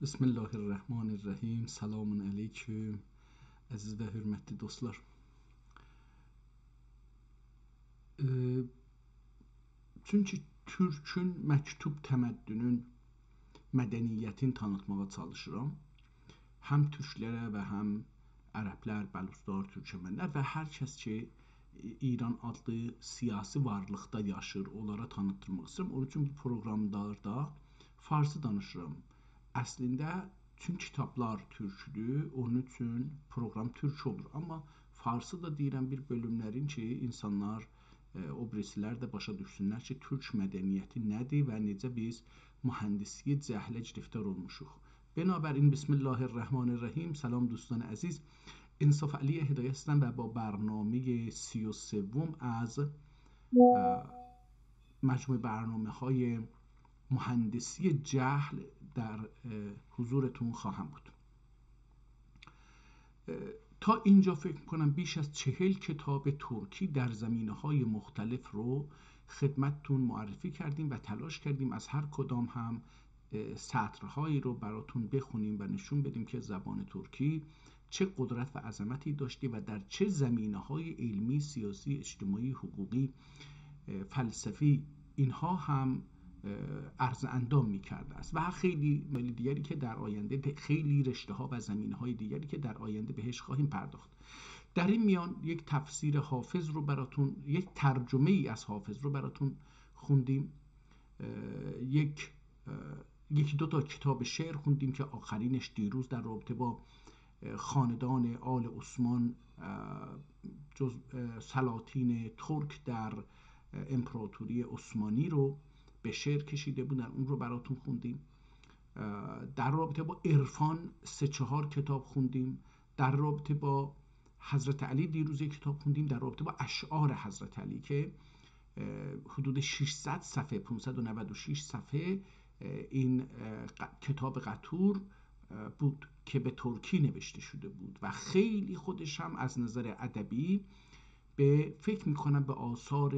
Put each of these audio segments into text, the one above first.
بسم الله الرحمن الرحیم. Selamun aleyküm əziz və hörmətli dostlar. Çünki Türkün məktub təməddünün, mədəniyyətin tanıtmağa çalışıram. Həm türklərə və həm ərəblər, bəluçlar, türkmenlər və hər kəs ki İran adlı siyasi varlıqda yaşır, onlara tanıtdırmaq istəyirəm. Onun üçün bu proqramlarda farsı danışıram. Əslində tüm kitablar türkdür, onun üçün proqram türk olur. Amma farsı da deyirəm bir bölümlərin ki, insanlar, o birisilər də başa düşsünlər ki, türk mədəniyyəti nədir və necə biz mühəndisliyi cəhlə giriftar olmuşuq. بنابراین بسم الله الرحمن الرحیم. سلام دوستان عزیز، انصاف علی هدایت هستم و با برنامه 33 از مجموعه برنامه‌های مهندسی جهل در حضورتون خواهم بود. تا اینجا فکر می‌کنم بیش از 40 کتاب ترکی در زمینه‌های مختلف رو خدمتتون معرفی کردیم و تلاش کردیم از هر کدام هم سطرهایی رو براتون بخونیم و نشون بدیم که زبان ترکی چه قدرت و عظمتی داشته و در چه زمینه‌های علمی، سیاسی، اجتماعی، حقوقی، فلسفی اینها هم عرض اندام می‌کرده است و خیلی دیگری که در آینده، خیلی رشته‌ها و زمینه‌های دیگری که در آینده بهش خواهیم پرداخت. در این میان یک تفسیر حافظ رو براتون، یک ترجمه ای از حافظ رو براتون خوندیم. یکی دو تا کتاب شعر خوندیم که آخرینش دیروز در رابطه با خاندان آل عثمان، جز سلاطین ترک در امپراتوری عثمانی رو به شعر کشیده بودن، اون رو براتون خوندیم. در رابطه با عرفان 3-4 کتاب خوندیم. در رابطه با حضرت علی دیروز یک کتاب خوندیم، در رابطه با اشعار حضرت علی که حدود 600 صفحه، 596 صفحه این کتاب قطور بود که به ترکی نوشته شده بود و خیلی خودش هم از نظر ادبی فکر میکنم به آثار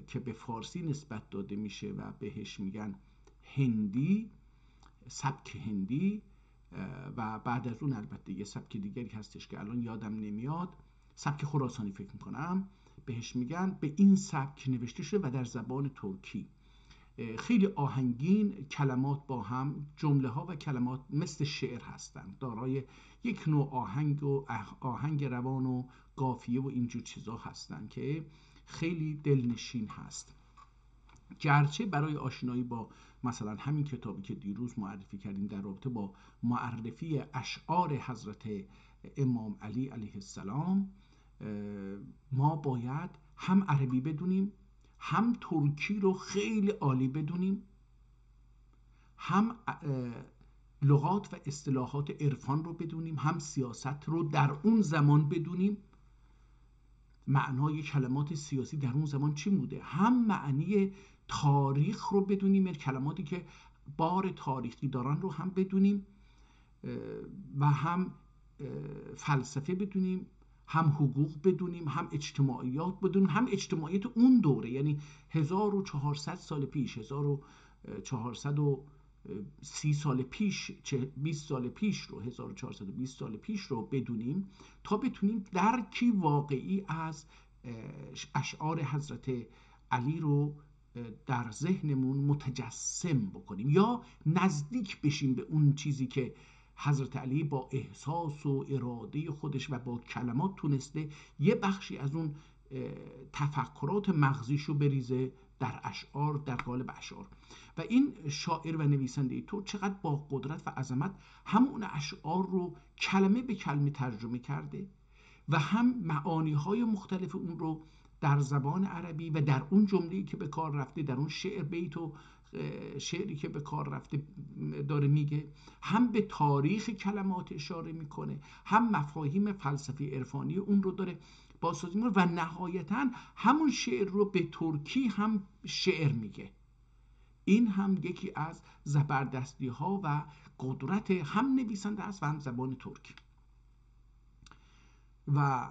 که به فارسی نسبت داده میشه و بهش میگن هندی، سبک هندی، و بعد از اون البته یه سبک دیگری هستش که الان یادم نمیاد، سبک خراسانی فکر میکنم بهش میگن، به این سبک نوشته شده و در زبان ترکی. خیلی آهنگین، کلمات با هم، جمله ها و کلمات مثل شعر هستند، دارای یک نوع آهنگ روان و قافیه و اینجور چیزا هستند که خیلی دلنشین هست. گرچه برای آشنایی با مثلا همین کتابی که دیروز معرفی کردیم در رابطه با معرفی اشعار حضرت امام علی علیه السلام، ما باید هم عربی بدونیم، هم ترکی رو خیلی عالی بدونیم، هم لغات و اصطلاحات عرفان رو بدونیم، هم سیاست رو در اون زمان بدونیم، معنای کلمات سیاسی در اون زمان چی بوده، هم معنی تاریخ رو بدونیم، کلماتی که بار تاریخی دارن رو هم بدونیم و هم فلسفه بدونیم، هم حقوق بدونیم، هم اجتماعیات بدونیم، هم اجتماعیات اون دوره، یعنی 1400 سال پیش، 1430 سال پیش، 20 سال پیش رو، 1420 سال پیش رو بدونیم تا بتونیم درکی واقعی از اشعار حضرت علی رو در ذهنمون متجسم بکنیم یا نزدیک بشیم به اون چیزی که حضرت علی با احساس و اراده خودش و با کلمات تونسته یه بخشی از اون تفکرات مغزیشو بریزه در اشعار، در قالب اشعار. و این شاعر و نویسنده تو چقدر با قدرت و عظمت همون اشعار رو کلمه به کلمه ترجمه کرده و هم معانی‌های مختلف اون رو در زبان عربی و در اون جمله‌ای که به کار رفته، در اون شعر، بیت و شعری که به کار رفته داره میگه، هم به تاریخ کلمات اشاره میکنه، هم مفاهیم فلسفی عرفانی اون رو داره بازسازی میکنه و نهایتاً همون شعر رو به ترکی هم شعر میگه. این هم یکی از زبردستی ها و قدرت هم نویسنده است و هم زبان ترکی. و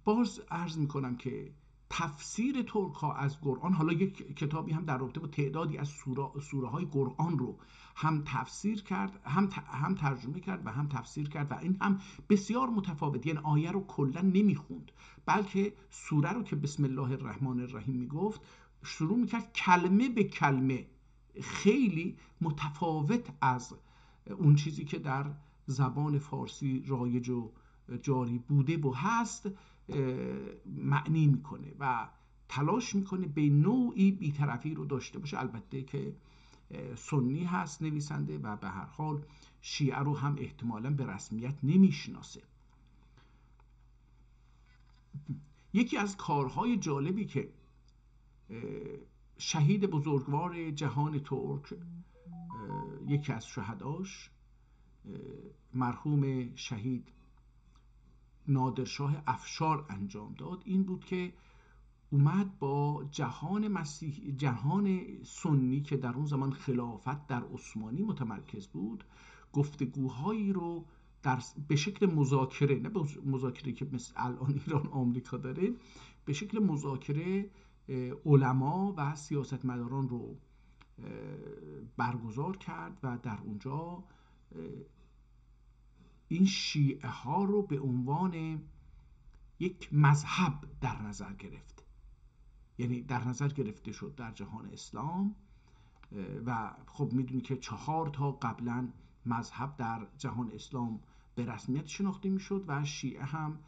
باز عرض میکنم که تفسیر ترک ها از قرآن، حالا یک کتابی هم در رابطه با تعدادی از سوره های قرآن رو هم تفسیر کرد، هم ترجمه کرد و هم تفسیر کرد و این هم بسیار متفاوت، یعنی آیه رو کلا نمیخوند بلکه سوره رو که بسم الله الرحمن الرحیم میگفت شروع میکرد کلمه به کلمه، خیلی متفاوت از اون چیزی که در زبان فارسی رایج و جاری بوده و هست معنی میکنه و تلاش میکنه به نوعی بی‌طرفی رو داشته باشه. البته که سنی هست نویسنده و به هر حال شیعه رو هم احتمالاً به رسمیت نمیشناسه. یکی از کارهای جالبی که شهید بزرگوار جهان ترک، یکی از شهداش، مرحوم شهید نادرشاه افشار انجام داد این بود که اومد با جهان سنی که در اون زمان خلافت در عثمانی متمرکز بود گفتگوهایی رو به شکل مذاکره، نه مذاکره که مثل الان ایران آمریکا داره، به شکل مذاکره علما و سیاستمداران رو برگزار کرد و در اونجا این شیعه ها رو به عنوان یک مذهب در نظر گرفت، یعنی در نظر گرفته شد در جهان اسلام و خب میدونی که 4 تا قبلا مذهب در جهان اسلام به رسمیت شناخته میشد و شیعه هم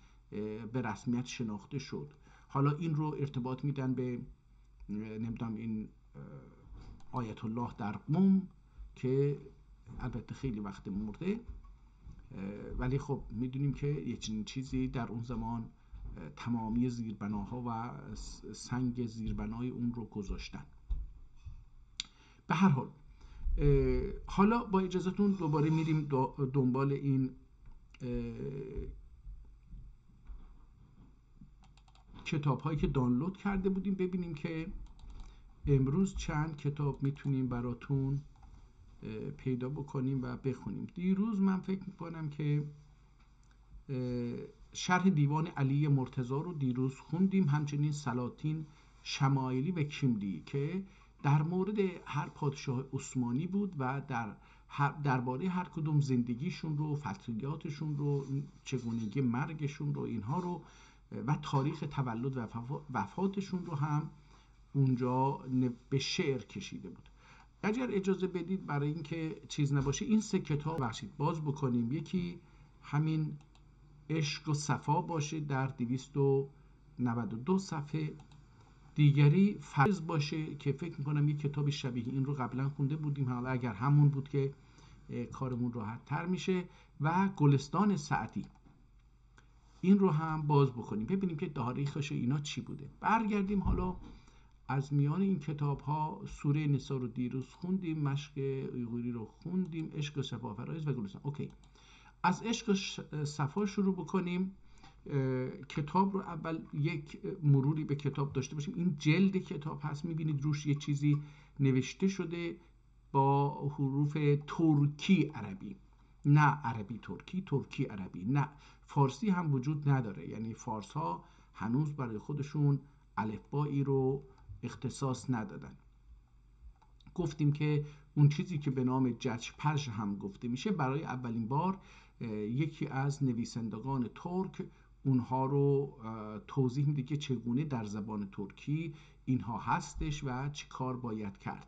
به رسمیت شناخته شد. حالا این رو ارتباط میدن به نمیدونم این آیت الله در قم که البته خیلی وقت مرده، ولی خب میدونیم که یه چنین چیزی در اون زمان تمامی زیربناها و سنگ زیربنای اون رو گذاشتن. به هر حال حالا با اجازهتون دوباره میریم دنبال این کتاب هایی که دانلود کرده بودیم، ببینیم که امروز چند کتاب میتونیم براتون پیدا بکنیم و بخونیم. دیروز من فکر میکنم که شرح دیوان علی مرتضی رو دیروز خوندیم، همچنین سلاطین شمایلی و کیملی که در مورد هر پادشاه عثمانی بود و درباره هر کدوم زندگیشون رو، فتریاتشون رو، چگونگی مرگشون رو، اینها رو و تاریخ تولد و وفاتشون رو هم اونجا به شعر کشیده بود. اگر اجازه بدید برای اینکه چیز نباشه این 3 کتاب بخشید باز بکنیم. یکی همین عشق و صفا باشه در 292 صفحه، دیگری فیض باشه که فکر میکنم یک کتاب شبیه این رو قبلا خونده بودیم، حالا اگر همون بود که کارمون راحت تر میشه، و گلستان سعدی این رو هم باز بکنیم ببینیم که تاریخش اینا چی بوده. برگردیم حالا از میان این کتاب ها سوره نساء رو دیروز خوندیم، مشق ایغوری رو خوندیم، عشق و صفا فرایض و گلستان. اوکی، از عشق و صفا شروع بکنیم. کتاب رو اول یک مروری به کتاب داشته باشیم. این جلد کتاب هست، میبینید روش یه چیزی نوشته شده با حروف ترکی عربی، نه عربی ترکی، ترکی عربی، نه فارسی هم وجود نداره، یعنی فارس ها هنوز برای خودشون الفبایی رو اختصاص ندادن. گفتیم که اون چیزی که به نام جچپژ هم گفته میشه برای اولین بار یکی از نویسندگان ترک اونها رو توضیح میده که چگونه در زبان ترکی اینها هستش و چی کار باید کرد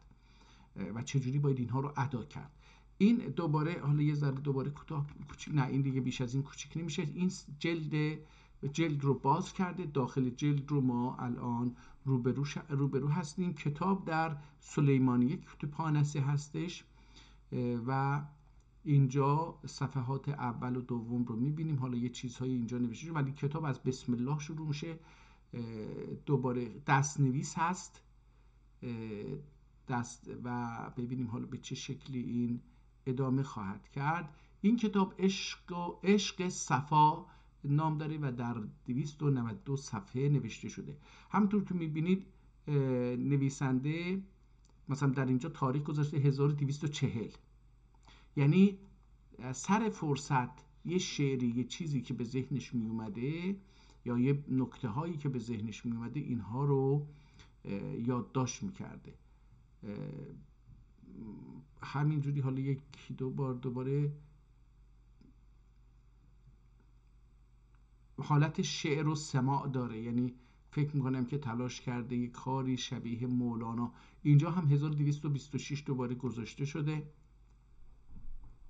و چجوری باید اینها رو ادا کرد. این دوباره حالا یه ذره دوباره کوچیک، نه این دیگه بیش از این کوچیک نمیشه. این جلد رو باز کرده، داخل جلد رو ما الان روبرو هستیم. کتاب در سلیمانیه کتابخانه هستش و اینجا صفحات اول و دوم رو میبینیم. حالا یه چیزهایی اینجا نوشته شده ولی کتاب از بسم الله شروع میشه. دوباره دستنویس هست و ببینیم حالا به چه شکلی این ادامه خواهد کرد. این کتاب عشق صفا نام داره و در 292 صفحه نوشته شده. همونطور که میبینید نویسنده مثلا در اینجا تاریخ گذاشته 1240، یعنی سر فرصت یه شعری، یه چیزی که به ذهنش می اومده یا یه نکته هایی که به ذهنش می اومده اینها رو یادداشت میکرده. همینجوری حالا یکی دو بار دوباره حالت شعر و سماع داره، یعنی فکر میکنم که تلاش کرده یه کاری شبیه مولانا. اینجا هم 1226 دوباره گذاشته شده،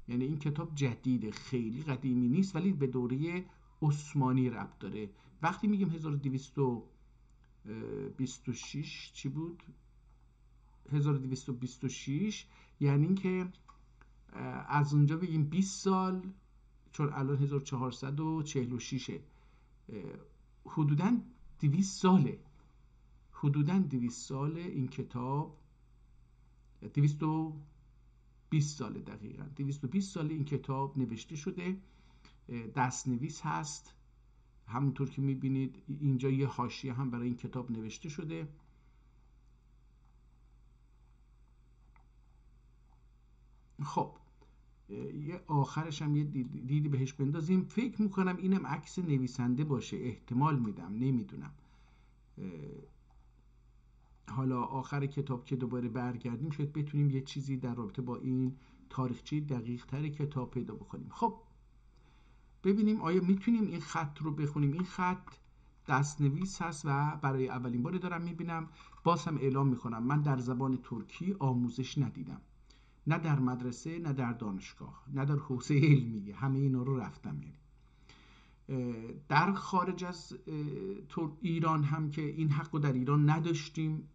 یعنی این کتاب جدیده، خیلی قدیمی نیست ولی به دوره عثمانی ربط داره. وقتی میگیم 1226 چی بود؟ 1226 یعنی این که از اونجا بگیم 20 سال، چون الان 1446 حدوداً 200 ساله، حدوداً 200 ساله این کتاب، 220 ساله دقیقاً 220 ساله این کتاب نوشته شده. دستنویس هست، همونطور که میبینید اینجا یه حاشیه هم برای این کتاب نوشته شده. خب یه آخرش هم یه دیدی بهش بندازیم. فکر میکنم اینم عکس نویسنده باشه، احتمال میدم، نمیدونم. حالا آخر کتاب که دوباره برگردیم شاید بتونیم یه چیزی در رابطه با این تاریخچه دقیق تر کتاب پیدا بکنیم. خب ببینیم آیا میتونیم این خط رو بخونیم. این خط دستنویس هست و برای اولین بار دارم میبینم. باز هم اعلام میکنم من در زبان ترکی آموزش ندیدم، نه در مدرسه نه در دانشگاه نه در حوزه علمیه، همه اینا رو رفتم. یعنی در خارج از ایران هم که این حق رو در ایران نداشتیم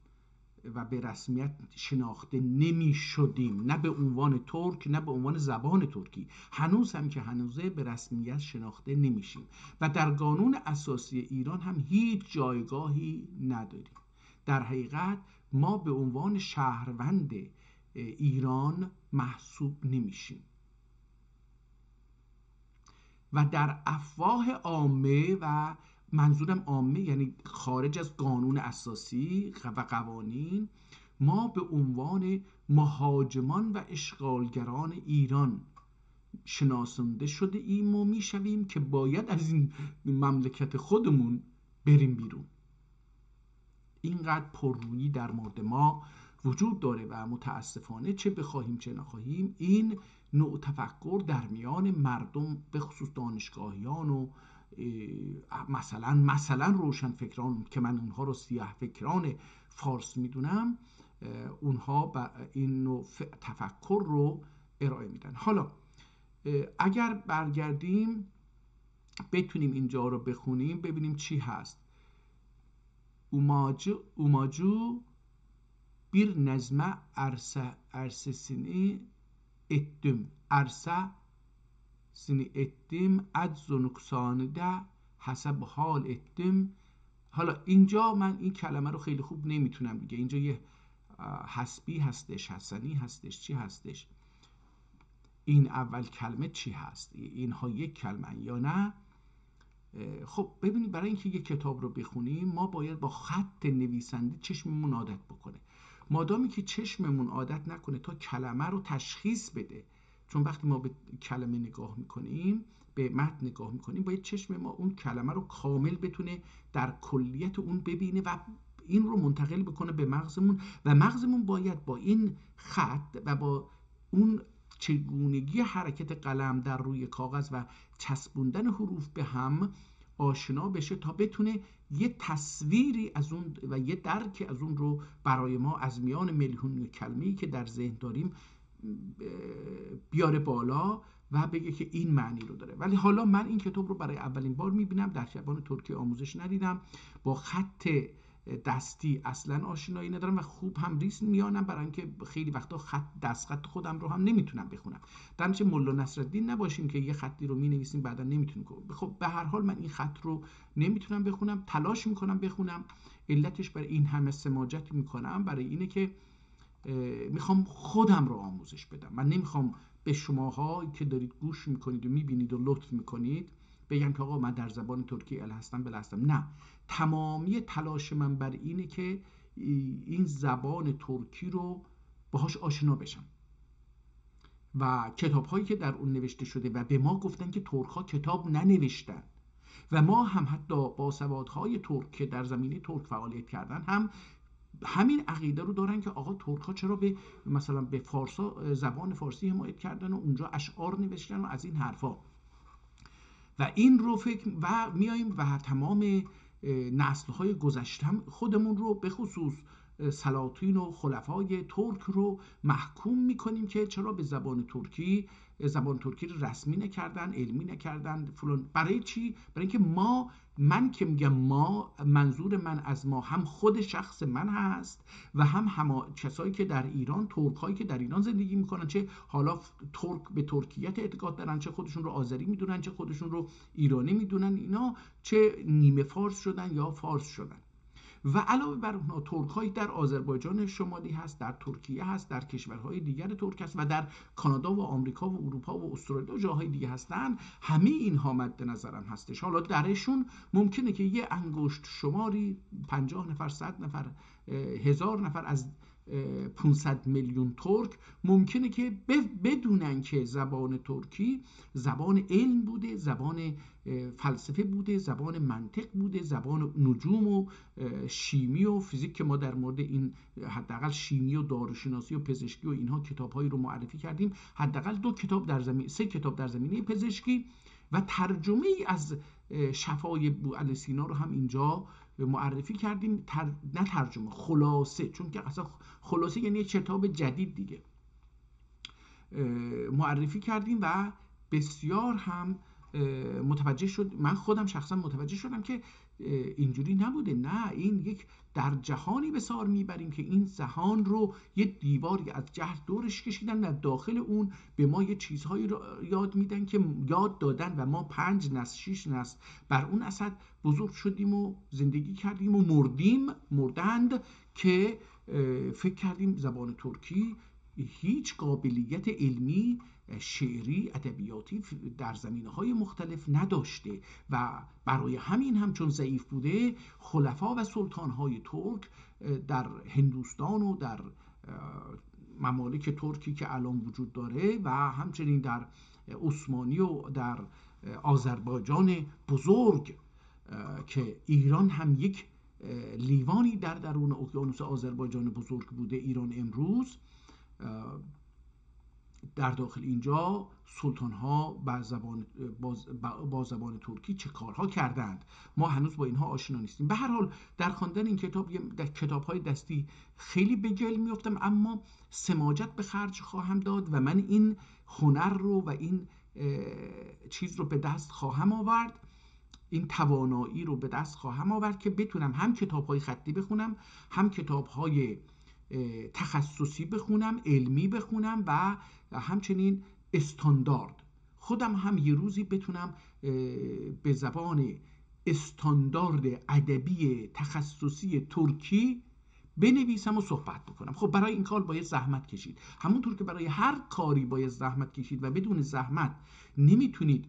و به رسمیت شناخته نمی شدیم، نه به عنوان ترک نه به عنوان زبان ترکی، هنوز هم که هنوزه به رسمیت شناخته نمیشیم و در قانون اساسی ایران هم هیچ جایگاهی نداریم. در حقیقت ما به عنوان شهروند ایران محسوب نمیشیم و در افواه عامه، و منظورم عامه یعنی خارج از قانون اساسی و قوانین، ما به عنوان مهاجمان و اشغالگران ایران شناسانده شده ایم و میشویم که باید از این مملکت خودمون بریم بیرون. اینقدر پررویی در مورد ما وجود داره و متاسفانه چه بخواهیم چه نخواهیم این نوع تفکر در میان مردم به خصوص دانشگاهیان و مثلا روشنفکران که من اونها رو سیاه فکران فارس میدونم، اونها این نوع تفکر رو ارائه میدن. حالا اگر برگردیم بتونیم اینجا رو بخونیم ببینیم چی هست. اوماجو bir nezme ersesini ettim عجز و نقصان ده حسب حال ettim. حالا اینجا من این کلمه رو خیلی خوب نمیتونم دیگه، اینجا یه حسبی هستش، حسنی هستش، چی هستش، این اول کلمه چی هست، اینها یک کلمه یا نه. خب ببینید برای اینکه یک کتاب رو بخونیم ما باید با خط نویسنده چشممون عادت بکنه. مادامی که چشممون عادت نکنه تا کلمه رو تشخیص بده، چون وقتی ما به کلمه نگاه میکنیم، به متن نگاه میکنیم، باید چشم ما اون کلمه رو کامل بتونه در کلیت اون ببینه و این رو منتقل بکنه به مغزمون و مغزمون باید با این خط و با اون چگونگی حرکت قلم در روی کاغذ و چسبوندن حروف به هم آشنا بشه تا بتونه یه تصویری از اون و یه درکی از اون رو برای ما از میان میلیون کلمه‌ای که در ذهن داریم بیاره بالا و بگه که این معنی رو داره. ولی حالا من این کتاب رو برای اولین بار میبینم، در زبان ترکی آموزش ندیدم، با خط دستی اصلا آشنایی ندارم و خوب هم ریسم میانم، برای اینکه خیلی وقتا دستخط خودم رو هم نمیتونم بخونم. در نتیجه ملا نصرالدین نباشیم که یه خطی رو مینویسیم بعدا نمیتونیم. خب به هر حال من این خط رو نمیتونم بخونم، تلاش میکنم بخونم. علتش برای این همه سماجت میکنم برای اینه که میخوام خودم رو آموزش بدم. من نمیخوام به شماها که دارید گوش میکنید و میبینید و لطف میکنید بگم که آقا من در زبان ترکی ال هستم بل هستم. نه، تمامی تلاش من بر اینه که این زبان ترکی رو باهاش آشنا بشم و کتاب هایی که در اون نوشته شده و به ما گفتن که ترک ها کتاب ننوشتن، و ما هم حتی باسوادهای ترک که در زمینه ترک فعالیت کردن هم همین عقیده رو دارن که آقا ترک ها چرا به مثلا به فارسا زبان فارسی حمایت کردن و اونجا اشعار نوشتن و از این حرفا. و این رو فکر و میاییم و تمام نسل‌های گذشته خودمون رو به خصوص سلاطین و خلفای ترک رو محکوم میکنیم که چرا به زبان ترکی رو رسمی نکردن، علمی نکردن فلان. برای چی؟ برای اینکه من که میگم ما، منظور من از ما هم خود شخص من هست و هم کسایی که در ایران، ترکایی که در ایران زندگی میکنن، چه حالا ترک به ترکیت اعتقاد دارن، چه خودشون رو آذری میدونن، چه خودشون رو ایرانی میدونن، اینا چه نیمه فارس شدن یا فارس شدن. و علاوه بر اونها ترک‌هایی در آذربایجان شمالی هست، در ترکیه هست، در کشورهای دیگر ترک هست و در کانادا و آمریکا و اروپا و استرالیا و جاهای دیگه هستن. همه اینها مد نظرم هستش. حالا درشون ممکنه که یه انگشت شماری 50 نفر، 100 نفر، 1000 نفر از 500 میلیون ترک ممکنه که بدونن که زبان ترکی زبان علم بوده، زبان فلسفه بوده، زبان منطق بوده، زبان نجوم و شیمی و فیزیک که ما در مورد این حداقل شیمی و داروشناسی و پزشکی و اینها کتاب‌هایی رو معرفی کردیم. حداقل 3 کتاب در زمینه پزشکی و ترجمه ای از شفای بوعلی سینا رو هم اینجا معرفی کردیم. نه ترجمه، خلاصه، چون که اصلا خلاصه یعنی یک کتاب جدید دیگه معرفی کردیم و بسیار هم متوجه شد. من خودم شخصا متوجه شدم که اینجوری نبوده. نه، این یک در جهانی به سر میبریم که این جهان رو یه دیواری از جهل دورش کشیدن و داخل اون به ما یه چیزهایی رو یاد میدن که یاد دادن و ما 5 نسل 6 نسل بر اون اساس بزرگ شدیم و زندگی کردیم و مردند که فکر کردیم زبان ترکی هیچ قابلیت علمی، شعری، ادبیاتی در زمینه‌های مختلف نداشته و برای همین هم چون ضعیف بوده خلفا و سلطان‌های ترک در هندوستان و در ممالک ترکی که الان وجود داره و همچنین در عثمانی و در آذربایجان بزرگ که ایران هم یک لیوانی در درون اقیانوس آذربایجان بزرگ بوده، ایران امروز، در داخل اینجا سلطان ها با زبان ترکی چه کارها کردند ما هنوز با اینها آشنا نیستیم. به هر حال در خواندن این کتاب های دستی خیلی به گل میافتم، اما سماجت به خرج خواهم داد و من این هنر رو و این چیز رو به دست خواهم آورد، این توانایی رو به دست خواهم آورد که بتونم هم کتاب های خطی بخونم، هم کتاب های تخصصی بخونم، علمی بخونم و همچنین استاندارد. خودم هم یه روزی بتونم به زبان استاندارد ادبی تخصصی ترکی بنویسم و صحبت بکنم. خب برای این کار باید زحمت کشید، همونطور که برای هر کاری باید زحمت کشید و بدون زحمت نمیتونید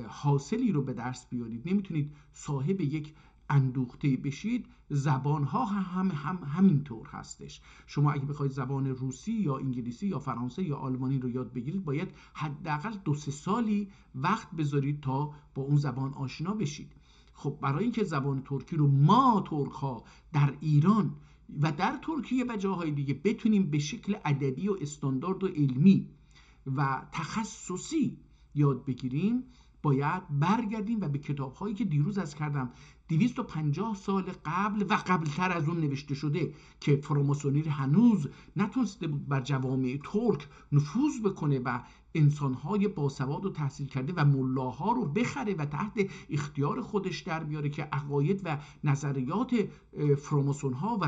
حاصلی رو به دست بیارید، نمیتونید صاحب یک اندوخته بشید. زبانها همینطور هستش. شما اگه بخواید زبان روسی یا انگلیسی یا فرانسه یا آلمانی رو یاد بگیرید باید حداقل 2-3 سالی وقت بذارید تا با اون زبان آشنا بشید. خب برای اینکه زبان ترکی رو ما ترک‌ها در ایران و در ترکیه و جاهای دیگه بتونیم به شکل ادبی و استاندارد و علمی و تخصصی یاد بگیریم، باید برگردیم و به کتاب‌هایی که دیروز از کردم 250 سال قبل و قبلتر از اون نوشته شده که فراماسونی هنوز نتونسته بود بر جوامع ترک نفوذ بکنه و انسان‌های باسواد و تحصیل کرده و ملاها رو بخره و تحت اختیار خودش در بیاره که عقاید و نظریات فراماسون‌ها و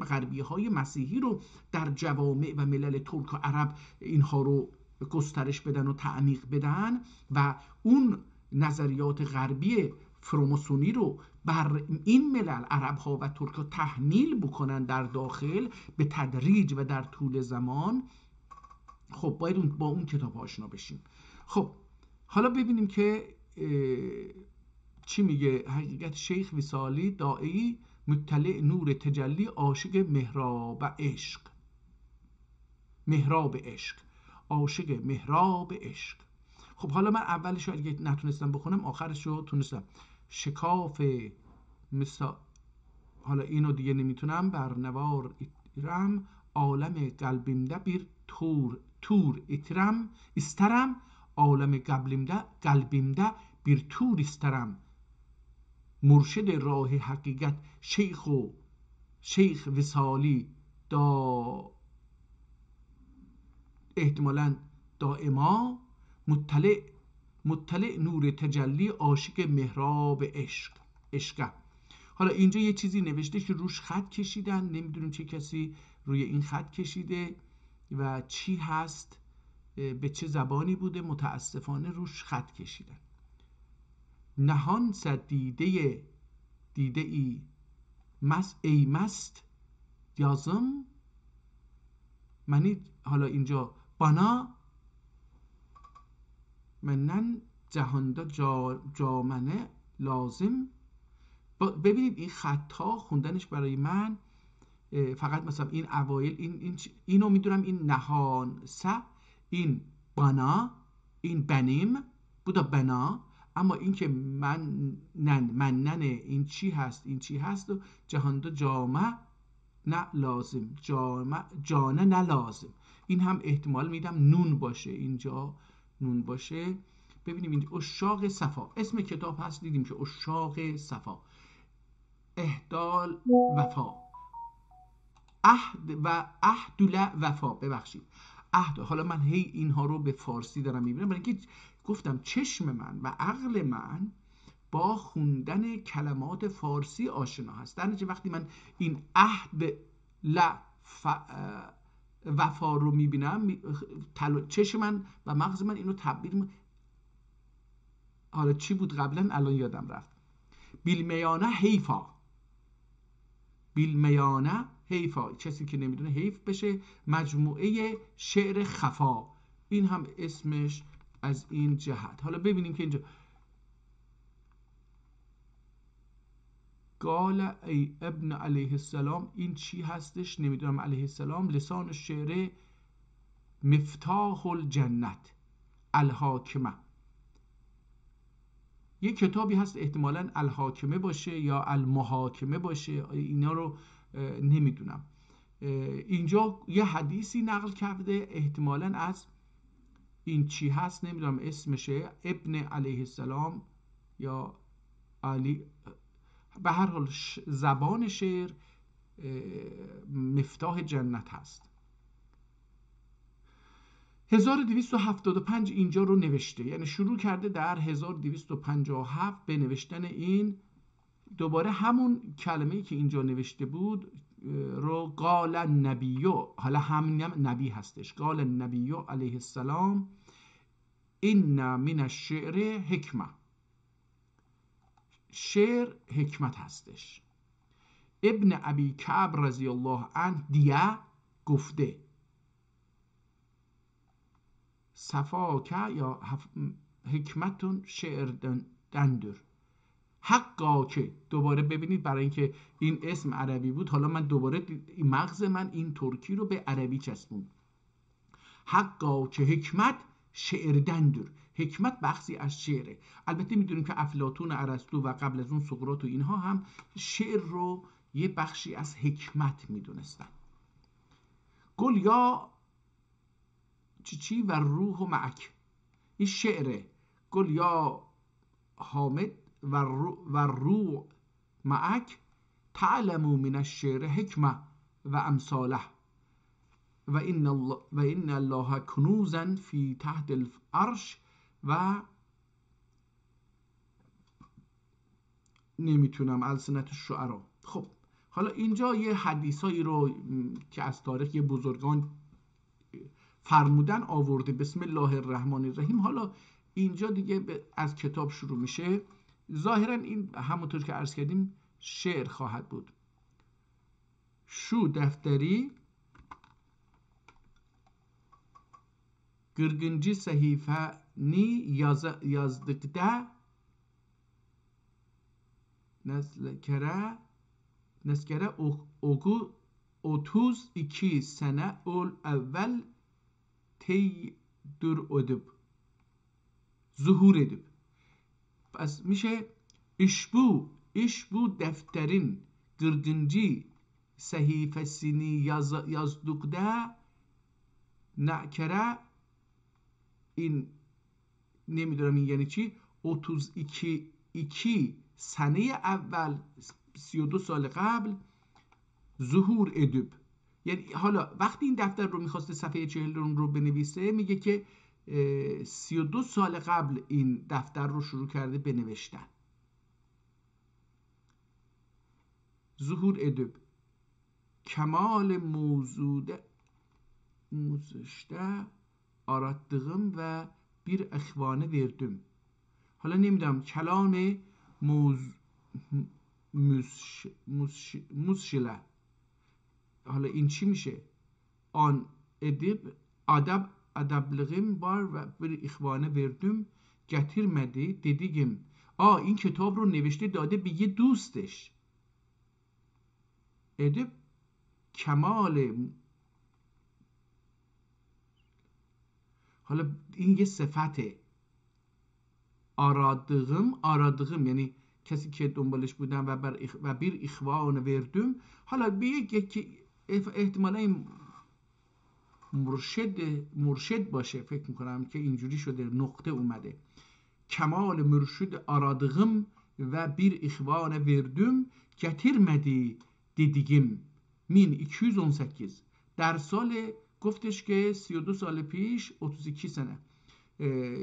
غربی‌های مسیحی رو در جوامع و ملل ترک و عرب اینها رو گسترش بدن و تعمیق بدن و اون نظریات غربی فراماسونی رو بر این ملل عرب ها و ترک ها تحمیل بکنن در داخل به تدریج و در طول زمان. خب باید با اون کتاب آشنا بشیم. خب حالا ببینیم که چی میگه حقیقت شیخ وصالی داعی مطلع نور تجلی عاشق محراب عشق. محراب عشق، عاشق محراب عشق. خب حالا من اولش اگه نتونستم بخونم آخرش رو تونستم. شکاف حالا اینو دیگه نمیتونم. بر نوار ایرم عالم قلبیمده بیر تور ایترم استرم عالم قلبیمده بیر تور استرم. مرشد راه حقیقت شیخ وصالی احتمالاً دائما مطلع نور تجلی عاشق محراب عشق. حالا اینجا یه چیزی نوشته که روش خط کشیدن، نمیدونیم چه کسی روی این خط کشیده و چی هست، به چه زبانی بوده، متاسفانه روش خط کشیدن. نهان صد دیده ای مست یازم منی. حالا اینجا بانا منن جهاندا جامنه لازم. ببینید این خطا خوندنش برای من فقط مثلا این اوایل اینو میدونم، این نهان سه، این بانا، این بنیم بودا بنا، اما این که منن این چی هست و جهاندا جامه نه لازم، جانه نه لازم. این هم احتمال میدم نون باشه، اینجا نون باشه. ببینیم این عشاق صفا اسم کتاب هست، دیدیم که عشاق صفا، اهدال وفا، عهد وفا، ببخشید عهد. حالا من هی اینها رو به فارسی دارم میبینم، برای اینکه گفتم چشم من و عقل من با خوندن کلمات فارسی آشنا هست. در نتیجه وقتی من این عهد وفا رو میبینم، چشم من و مغز من اینو تبدیل حالا چی بود قبلا الان یادم رفت. بیلمیانه حیفا، کسی که نمیدونه حیف بشه. مجموعه شعر خفا، این هم اسمش از این جهت. حالا ببینیم که اینجا قال ای ابن علیه السلام، این چی هستش نمیدونم. علیه السلام لسان شعر مفتاح الجنت الحاکمه، یه کتابی هست احتمالاً الحاکمه باشه یا المحاکمه باشه، اینا رو نمیدونم. اینجا یه حدیثی نقل کرده احتمالاً از این چی هست نمیدونم اسمشه، ابن علیه السلام یا علی، به هر حال زبان شعر مفتاح جنت هست. 1275 اینجا رو نوشته، یعنی شروع کرده در 1257 به نوشتن این. دوباره همون کلمه‌ای که اینجا نوشته بود رو قال النبی، حالا همین نبی هستش، قال النبی علیه السلام این من الشعر حکمه، شعر حکمت هستش. ابن ابی کعب رضی الله عنه دیه گفته صفاکه یا حکمتون شعر دندر حقا که. دوباره ببینید برای اینکه این اسم عربی بود، حالا من دوباره مغز من این ترکی رو به عربی چسبوند. حقا که حکمت شعر دندر، حکمت بخشی از شعره. البته میدونیم که افلاطون و ارسطو و قبل از اون سقراط و اینها هم شعر رو یه بخشی از حکمت میدونستن. گل یا چی و روح و معک، این شعره. گل یا حامد و روح معک تعلمو من الشعر حکمه و امثاله و این الله کنوزا فی تحت العرش و نمیتونم السنت الشعرا. خب حالا اینجا یه حدیثایی رو که از تاریخ بزرگان فرمودن آورده. بسم الله الرحمن الرحیم. حالا اینجا دیگه از کتاب شروع میشه. ظاهرا این همونطور که عرض کردیم شعر خواهد بود. شو دفتری گرگنجی صحیفه نی یازدکده نسکره اوگو 32 sene اول تی در ödüp Zuhur edip. Pes میشه iş bu defterin 40. sahifesini yazdıkta nakere این نمیدونم این یعنی چی 32 سنه اول 32 سال قبل ظهور ادب. یعنی حالا وقتی این دفتر رو میخواسته صفحه 40 رو بنویسه میگه که 32 سال قبل این دفتر رو شروع کرده بنوشتن. ظهور ادب کمال موزوده arattığım و bir اخوانه verdim. حالا نمیدونم کلام مزشله حالا این چی میشه؟ آن adablığım var و bir اخوانه verdim getirmedi dediğim. این کتاب رو نوشته داده به یه دوستش. ادب کمال حالا این یه صفته. آرادغم یعنی کسی که دنبالش بودن و بیر اخوان وردم. حالا بیگه که احتمالا این مرشد باشه، فکر میکنم که اینجوری شده نقطه اومده. کمال مرشد آرادغم و بیر اخوان وردم getirmedi dediğim 1218 در سال گفتش که 32 سال پیش 32 سنه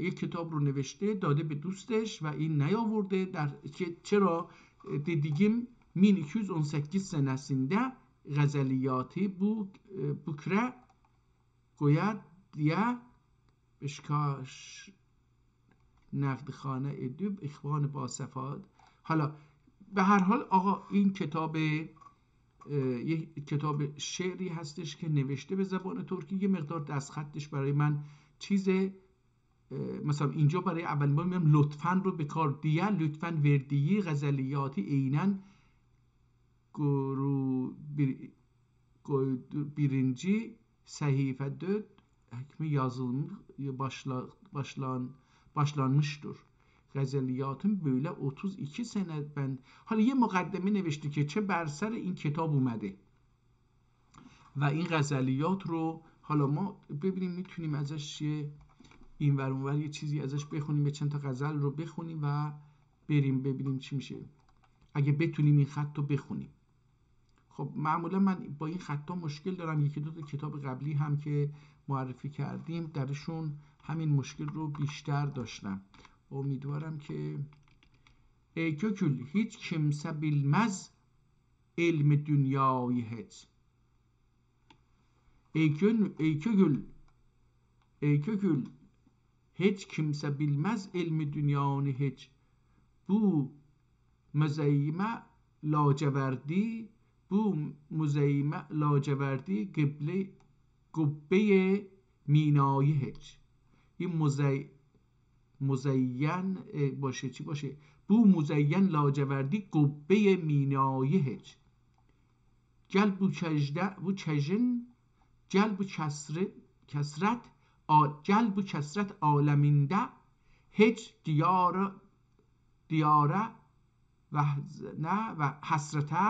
یک کتاب رو نوشته داده به دوستش و این نیاورده. در چرا دیدیم 1218 senesinde غزلیاتی بکره گوید دیه بشکاش نقدخانه ادب اخوان با صفات. حالا به هر حال آقا این کتاب یک کتاب شعری هستش که نوشته به زبان ترکی. یه مقدار دستخطش برای من چیز مثلا اینجا برای اولین بار میگم لطفاً رو به کار دیه لطفاً وردیی غزلیاتی اینن birinci sayfada hükmü yazılmış başlanmıştır. غزلیاتم böyle 32 سنه ben. حالا یه مقدمه نوشته که چه بر سر این کتاب اومده و این غزلیات رو حالا ما ببینیم میتونیم ازش این ور اون ور یه چیزی ازش بخونیم، چند تا غزل رو بخونیم و بریم ببینیم چی میشه اگه بتونیم این خط رو بخونیم. خب معمولا من با این خطا مشکل دارم. یکی دو تا کتاب قبلی هم که معرفی کردیم درشون همین مشکل رو بیشتر داشتم. امیدوارم که ey kökül hiç kimse bilmez ilmi dünyayı hiç. Ey kökül hiç kimse bilmez ilmi dünyanı hiç. Bu müzeyyime laceverdi قبه مینایی هیچ. این مزین باشه چی باشه؟ بو مزین لاجوردی قبه مینایی هیچ. گل بو کجن گل بو کسرت عالمینده هیچ دیاره و حسرته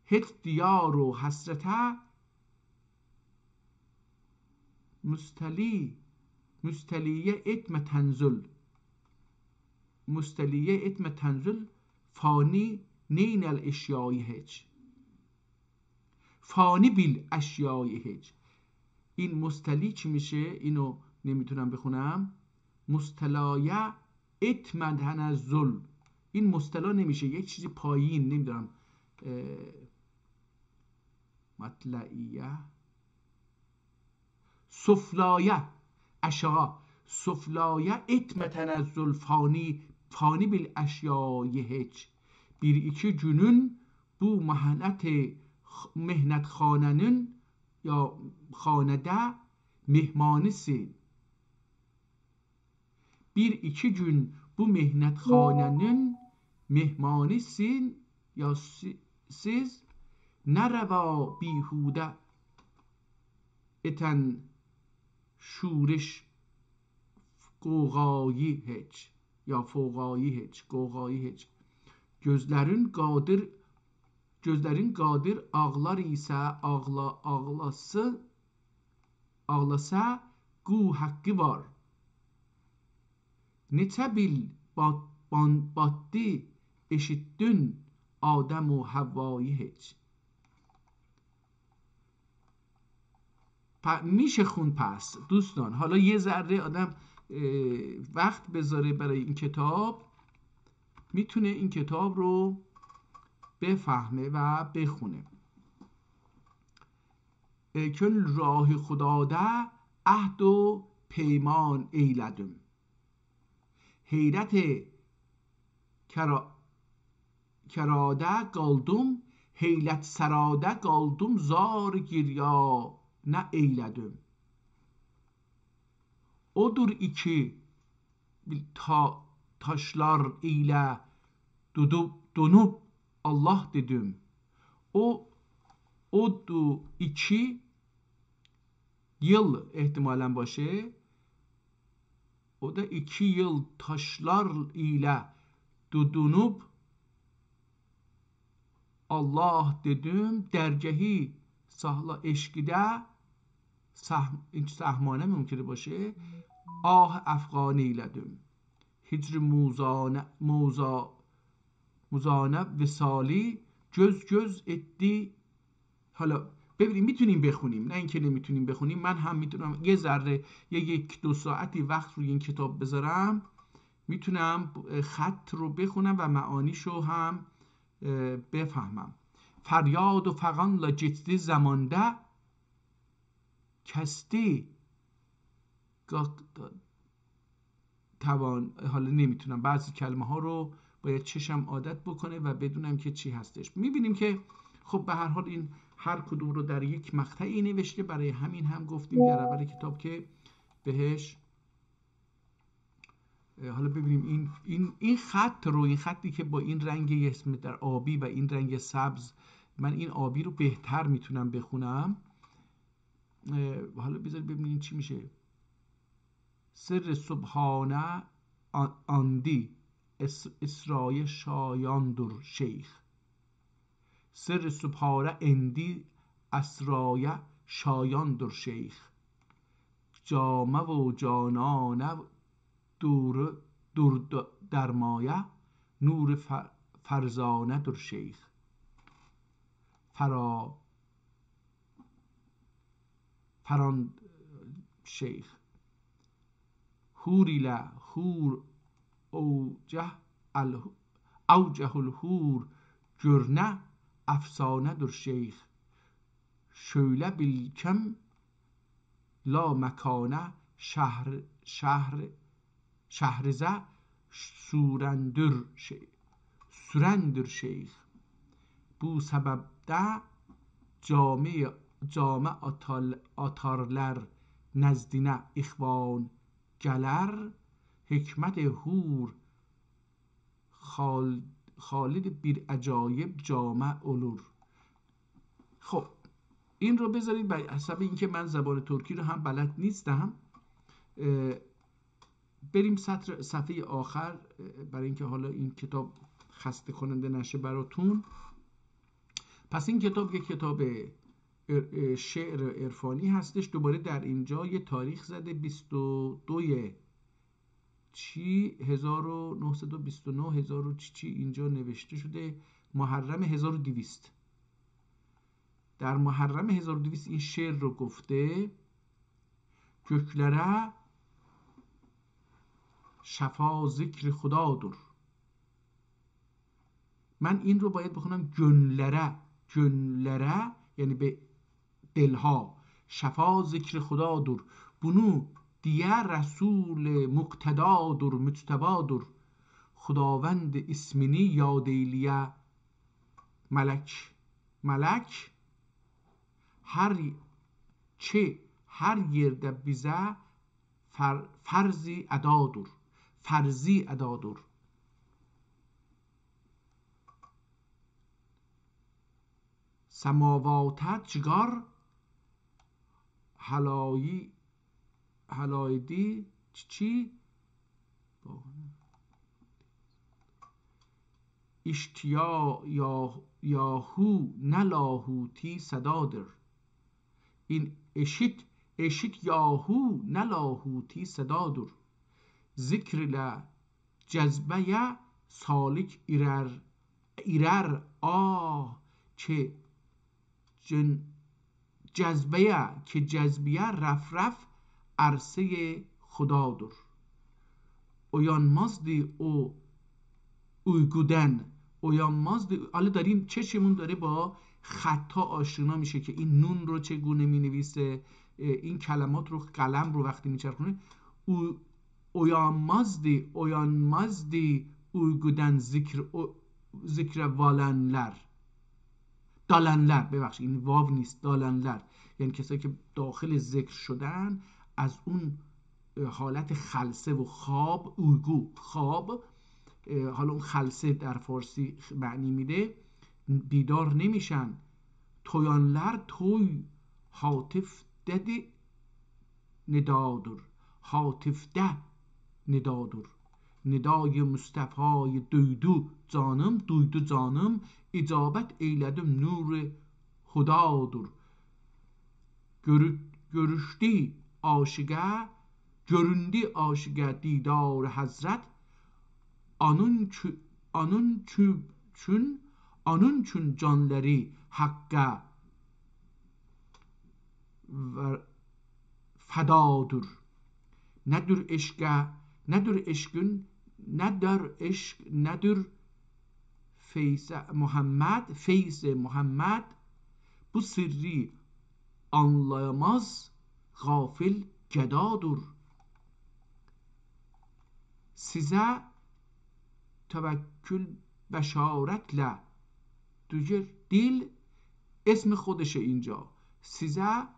هیچ دیار و حسرته مستلیه اتم تنزل فانی نین الاشیای هیچ. فانی بیل اشیای هیچ. این مستلی چی میشه؟ اینو نمیتونم بخونم. مستلایه اتم تنزل. این مستلا نمیشه، یک چیزی پایین نمیدونم مطلعیه سفلایه اشعا سفلایه اتم تنزل fani bil eşyayı hiç. Bir iki günün bu mehnet khanenin ya khanede mehmanisin. Bir iki gün bu mehnet khanenin mehmanisin ya siz nereva bihude eten şuriş قوقایی heç ya foqایی heç, qovqayı heç. Gözlərin qadir ağlar isə ağlasa qu haqqı var. Neçə bil batdi eşitdün Adəm و حوایی heç. میشه خون پس دوستان. حالا یه ذره آدم وقت بذاره برای این کتاب، میتونه این کتاب رو بفهمه و بخونه. چون راه خداده عهد و پیمان ایلدم. حیرت کراده قالدم، حیلت سراده قالدم زار گirya ne eyledim. Odur iki taşlar ile donup Allah dedim. Odur iki yıl ihtimalen başı. O da 2 yıl taşlar ile donup Allah dedim. درگهی سهلا eşkide این سهمانه ممکنه باشه. آه افغانی ایلدم. هجر موزانه وصالی göz etti. حالا ببینیم میتونیم بخونیم، نه اینکه نمیتونیم بخونیم. من هم میتونم یه ذره 1-2 ساعتی وقت روی این کتاب بذارم، میتونم خط رو بخونم و معانیشو هم بفهمم. فریاد و فغانla geçti zamanda کستی توان. حالا نمیتونم، بعضی کلمه ها رو باید چشم عادت بکنه و بدونم که چی هستش. میبینیم که خب به هر حال این هر کدوم رو در یک مقطعی نوشته. برای همین هم گفتیم در اول کتاب که بهش حالا ببینیم این خط رو، این خطی که با این رنگ اسم در آبی و این رنگ سبز، من این آبی رو بهتر میتونم بخونم. حالا بذارید ببینیم چی میشه. سر سبحانه اندی اسرای شایاندر شیخ. سر سبحانه اندی اسرای شایاندر شیخ. جامه و جانانه دور درمایه نور فرزانه در شیخ. فراند شیخ. هوری له هور اوجه الهور گرنه افسانه در شیخ. شöyle bilkem la mekane şehrize sürendür şeyh. Bu sebepte cami atarlar nezdine ihvan geler. Hikmet hur خالد bir acayip جامع olur. خب این رو بذارید به حسب اینکه من زبان ترکی رو هم بلد نیستم. بریم صفحه آخر برای اینکه حالا این کتاب خسته کننده نشه براتون. پس این کتاب یک کتاب شعر عرفانی هستش. دوباره در اینجا یه تاریخ زده 22 چی 1929 1000 چی اینجا نوشته شده. محرم 1200. در محرم 1200 این شعر رو گفته. göklere شفا ذکر خدا در. من این رو باید بخونم gönlere یعنی به دلها. شفا ذکر خدا در. bunu diye رسول مقتدادر مجتبادر. خداوند ismini yad eyliye melek her yerde bize فرضی ادادر. سماوات چگار هلایدی چی اشتیا یاهو نلاهوتی صدادر. این اشت یاهو نلاهوتی صدادر. ذکر ل جذبه سالک ایرر چه جذبه که جذبیه رف عرصه خدادر. اویانمازدی او اویگودن اویانمازدی. حالا داریم چشمون داره با خطا آشنا میشه که این نون رو چگونه مینویسه، این کلمات رو قلم رو وقتی میچرخونه. اویانمازدی اویگودن ذکر والنلر دالنلر، ببخشید این واو نیست، دالنلر، یعنی کسایی که داخل ذکر شدن از اون حالت خلسه و خواب، اویگو خواب، حالا اون خلسه در فارسی معنی میده، بیدار نمیشن. تویانلر توی حاطف ده ندادر. حاطف ده ندادر. ندای مصطفی دویدو جانم icabet eyledim nur hudadır. Görüştü aşığa, göründü aşığa didar Hazret. Anın çün canları hakka fedadır. Nedir eşka, nedir eşkün, nedir eşk, nedir feyz Muhammed. Bu sırrı anlayamaz gafil gedadır. Size tevekkül بشارتله. دیگه دیل اسم خودشه اینجا. سیزه،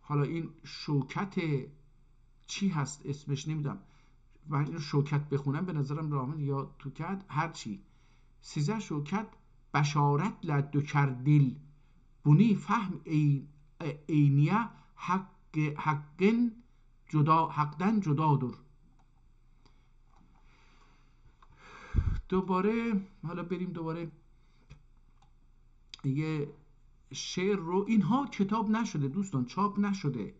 حالا این شوکت چی هست اسمش نمیدونم، من اینو شوکت بخونم به نظرم راحت یا توکت هرچی. سیزه شوکت بشارت لدو کردیل بونی فهم اینیه حقدن جدادر. دوباره حالا بریم دوباره یه شعر رو. اینها کتاب نشده دوستان، چاپ نشده.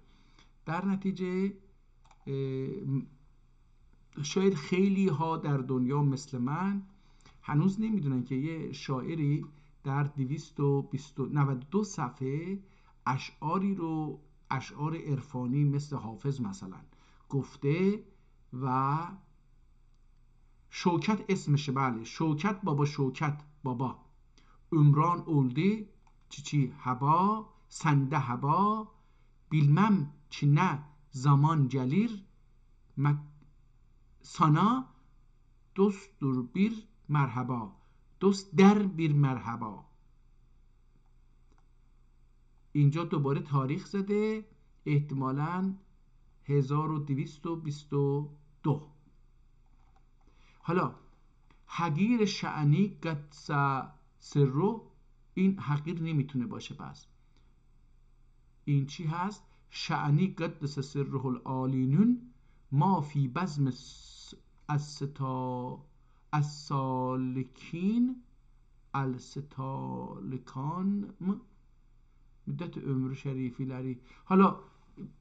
در نتیجه شاید خیلی ها در دنیا مثل من هنوز نمیدونن که یه شاعری در 292 صفحه اشعاری رو، اشعار عرفانی مثل حافظ مثلا گفته و شوکت اسمشه. بله، شوکت بابا، شوکت بابا. عمران اولدی چی هبا سنده هبا bilmem ki ne zaman gelir sana dostdur bir merhaba. dost der bir merhaba. اینجا دوباره تاریخ زده، احتمالاً 1222. حالا حقیر شعنی قدس سرو، این حقیر نمیتونه باشه. پس این چی هست؟ شعنی قدس سره العالینون ما فی بزم السالکین الستالکان مدت عمر شریفی لری. حالا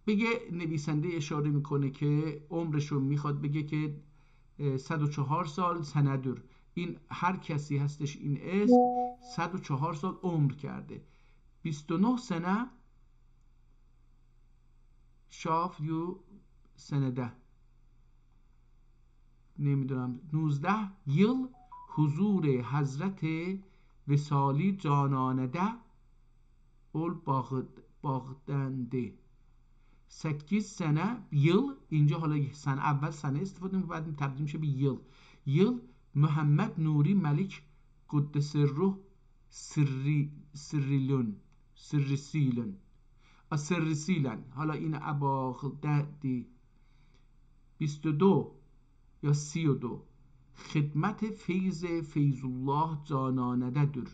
بگه نویسنده اشاره میکنه که عمرشو میخواد بگه که 104 سال سندر. این هر کسی هستش این اسم 104 سال عمر کرده. 29 سنه شاف یو سنده، نمیدونم 19 یل حضور حضرت وصالی جانانده اول باغدنده. 8 سنه یل، اینجا حالا سنه اول سنه استفاده می‌کنه بعد تبدیل میشه به یل. یل محمد نوری ملک قدس روح سرسیلن. حالا این اباغدادی. 22 یا 32 خدمت فیض الله cananədedir.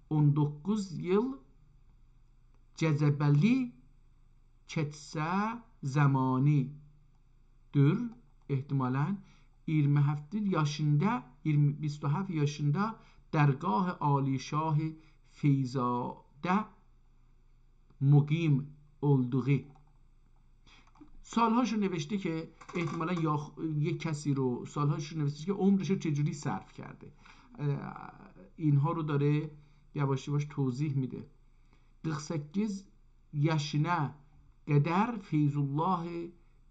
19 yıl cezebeli keçsə zamani ehtimalen 27 yaşında dergah Alişah Feyzade مقیم olduğu. سالهاشو نوشته که احتمالا یا یک کسی رو سالهاشو نوشته که عمرشو چجوری صرف کرده. اینها رو داره یواش یواش توضیح میده. 48 yaşına kadar Feyzullah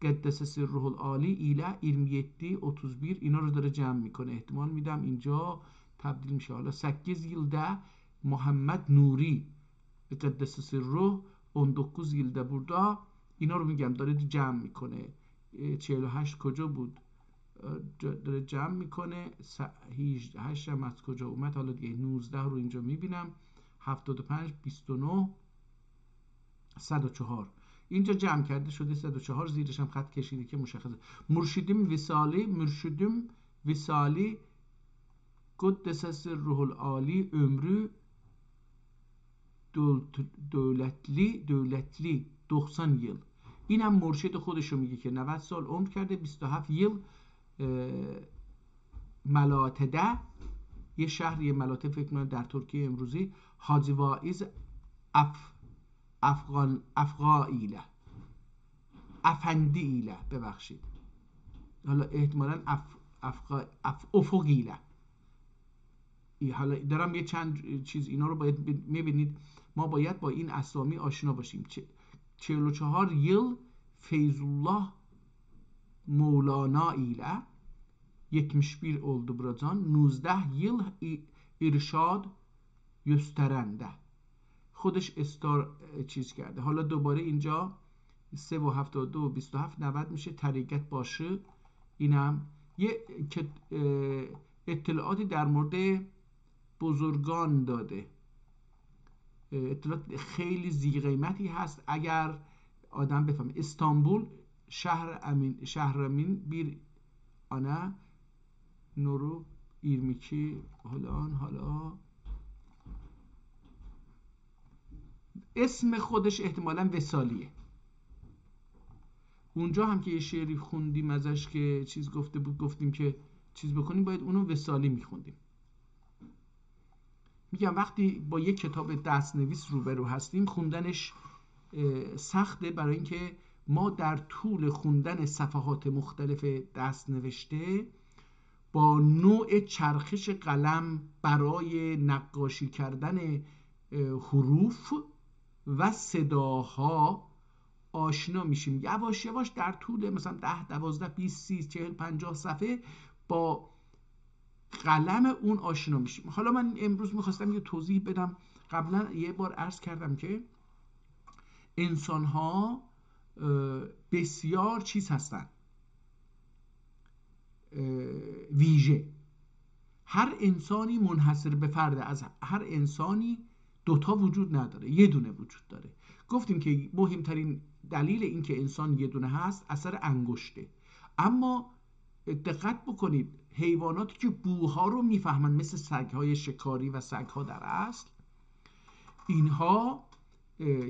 قدس سره العالی ile 27-31 اینا رو داره جمع میکنه. احتمال میدم اینجا تبدیل میشه. حالا 8 yılda محمد نوری قدس سره 19 yılda burada اینا رو میگم داره جمع میکنه. 48 کجا بود؟ داره جمع میکنه. 18 هم از کجا اومد؟ حالا دیگه 19 رو اینجا میبینم. 75 29 104 اینجا جمع کرده شده 104 زیرش هم خط کشیده که مشخصه. مرشدیم وصالی قدس سره العالی ömrü دولتلی 90 yıl. این هم مرشد خودشو میگه که 90 سال عمر کرده. 27 yıl ملاتده یه شهر ملاته فکر کنم در ترکیه امروزی. حاجی واعظ افغائیله افندیله ببخشید حالا احتمالاً افقیله. حالا دارم یه چند چیز اینا رو باید میبینید. ما باید با این اسامی آشنا باشیم. 44 yıl Feyzullah Mevlana ile 71 oldu buradan. 19 yıl irşad gösterende خودش استار چیز کرده. حالا دوباره اینجا 3 و 72 و 27 90 میشه. طریقت باشه. اینم یه اطلاعاتی در مورد بزرگان داده. اطلاعات خیلی ذی قیمتی هست اگر آدم بفهمه. استانبول شهر امین bir ana nuru 22 حالا اسم خودش احتمالاً وصالیه. اونجا هم که یه شعری خوندیم ازش که چیز گفته بود، گفتیم که چیز بکنیم باید اونو وصالی میخوندیم. میگم وقتی با یک کتاب دستنویس روبرو هستیم خوندنش سخته، برای اینکه ما در طول خوندن صفحات مختلف دستنوشته با نوع چرخش قلم برای نقاشی کردن حروف و صداها آشنا میشیم. یواش یواش در طول مثلا 10 12 20 30 40 50 صفحه با قلم اون آشنا میشیم. حالا من امروز میخواستم یه توضیح بدم. قبلا یه بار عرض کردم که انسان ها بسیار چیز هستن، ویژه. هر انسانی منحصر به فرده. از هر انسانی دوتا وجود نداره، یه دونه وجود داره. گفتیم که مهمترین دلیل این که انسان یه دونه هست اثر انگشته. اما دقت بکنید حیواناتی که بوها رو میفهمن مثل سگ‌های شکاری و سگ‌ها در اصل، اینها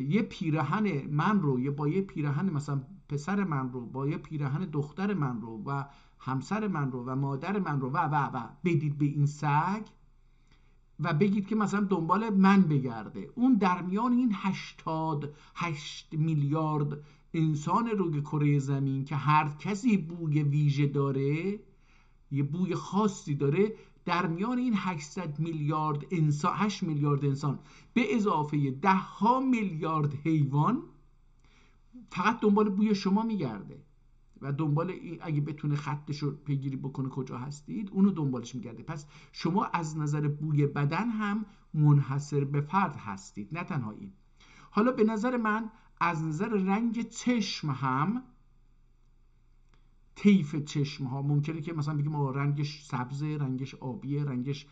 یه پیراهن من رو با یه پیراهن مثلا پسر من رو با یه پیراهن دختر من رو و همسر من رو و مادر من رو و بدید به این سگ و بگید که مثلا دنبال من بگرده. اون در میان این 88 میلیارد انسان روی کره زمین که هر کسی بوی ویژه داره، یه بوی خاصی داره، در میان این 8 میلیارد انسان به اضافه 10 میلیارد حیوان فقط دنبال بوی شما میگرده و دنبال اگه بتونه خطش رو پیگیری بکنه کجا هستید اونو دنبالش میگرده. پس شما از نظر بوی بدن هم منحصر به فرد هستید، نه تنها این. حالا به نظر من از نظر رنگ چشم هم، طیف چشم ها ممکنه که مثلا بگیم رنگش سبزه، رنگش آبیه، رنگش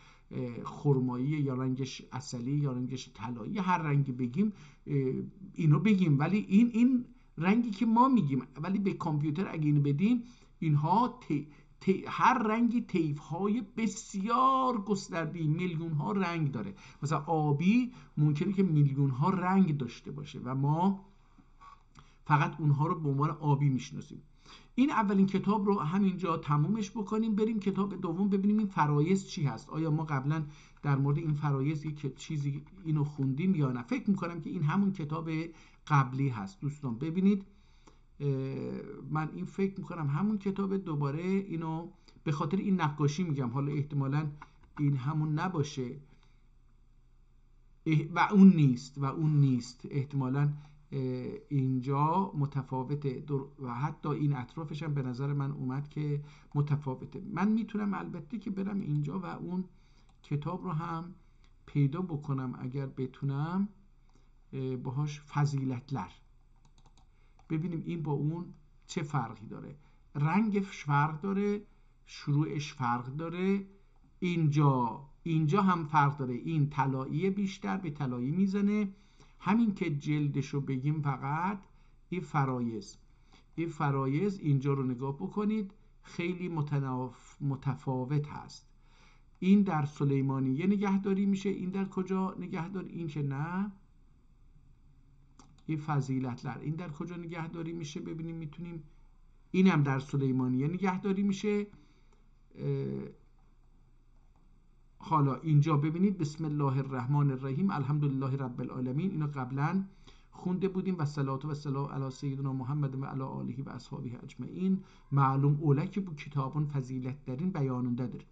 خرمایی، یا رنگش عسلی، یا رنگش طلایی، هر رنگی بگیم اینو بگیم. ولی این رنگی که ما میگیم، ولی به کامپیوتر اگه اینو بدیم اینها هر رنگی طیف های بسیار گسترده، میلیون ها رنگ داره. مثلا آبی ممکنه که میلیون ها رنگ داشته باشه و ما فقط اونها رو به عنوان آبی میشناسیم. این اولین کتاب رو همینجا تمومش بکنیم، بریم کتاب دوم ببینیم این فرایض چی هست. آیا ما قبلا در مورد این فرایض یک چیزی اینو خوندیم یا نه؟ فکر میکنم که این همون کتاب قبلی هست. دوستان ببینید، من این فکر میکنم همون کتاب، دوباره اینو به خاطر این نقاشی میگم، حالا احتمالاً این همون نباشه و اون نیست احتمالاً اینجا متفاوته و حتی این اطرافش هم به نظر من اومد که متفاوته. من میتونم البته که برم اینجا و اون کتاب رو هم پیدا بکنم اگر بتونم باهاش، فضیلتلر. ببینیم این با اون چه فرقی داره. رنگش فرق داره، شروعش فرق داره، اینجا هم فرق داره. این طلایی بیشتر به طلایی میزنه. همین که جلدش رو بگیم فقط، این فرایض اینجا رو نگاه بکنید، خیلی متفاوت هست. این در سلیمانیه نگهداری میشه، این در کجا نگهداری؟ این که نه، این فضیلتلر این در کجا نگهداری میشه؟ ببینیم میتونیم، اینم در سلیمانیه نگهداری میشه. حالا اینجا ببینید، بسم الله الرحمن الرحیم الحمدلله رب العالمین، اینو قبلا خونده بودیم. و صلوات و سلام علی سیدنا محمد و علی آله و اصحابه اجمعین. معلوم اوله که bu kitabın faziletlerin beyanında داره.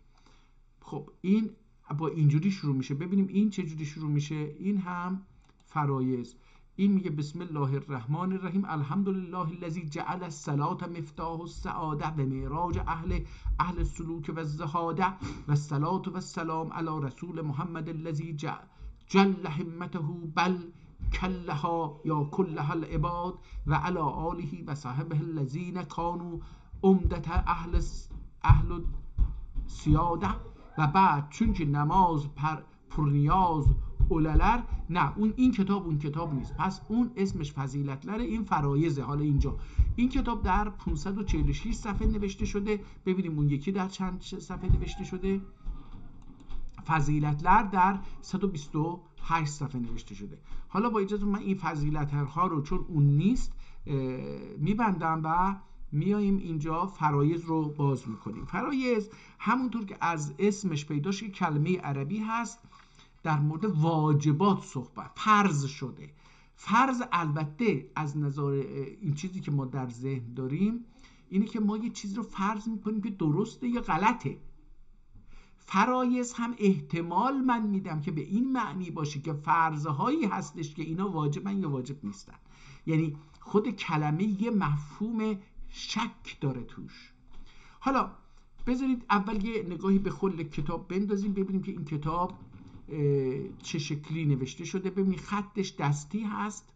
خب این با اینجوری شروع میشه. ببینیم این چجوری شروع میشه. این هم فرایض. این میگه بسم الله الرحمن الرحیم الحمدلله الذی جعل الصلاة مفتاح السعاده و معراج اهل السلوک و الزهاده و الصلاة و السلام علی رسول محمد الذی جل همته بل کلها یا کلها العباد و علی آله و صحبه الذین کانوا عمدة اهل سیاده. و بعد چون که نماز پرنیاز اوللر، نه این کتاب اون کتاب نیست، پس اون اسمش فضیلتلره، این فرایضه. حالا اینجا این کتاب در 546 صفحه نوشته شده. ببینیم اون یکی در چند صفحه نوشته شده. فضیلتلر در 128 صفحه نوشته شده. حالا با اجازه من این فضیلتلرها رو چون اون نیست میبندم و میاییم اینجا فرایض رو باز میکنیم. فرایض همونطور که از اسمش پیداش که کلمه عربی هست، در مورد واجبات صحبت، فرض شده. فرض البته از نظر این چیزی که ما در ذهن داریم اینه که ما یه چیزی رو فرض میکنیم که درسته یا غلطه. فرایض هم احتمال من میدم که به این معنی باشه که فرضهایی هستش که اینا واجبن یا واجب نیستن. یعنی خود کلمه یه مفهوم شک داره توش. حالا بذارید اول یه نگاهی به خود کتاب بندازیم، ببینیم که این کتاب چه شکلی نوشته شده. ببینید خطش دستی هست،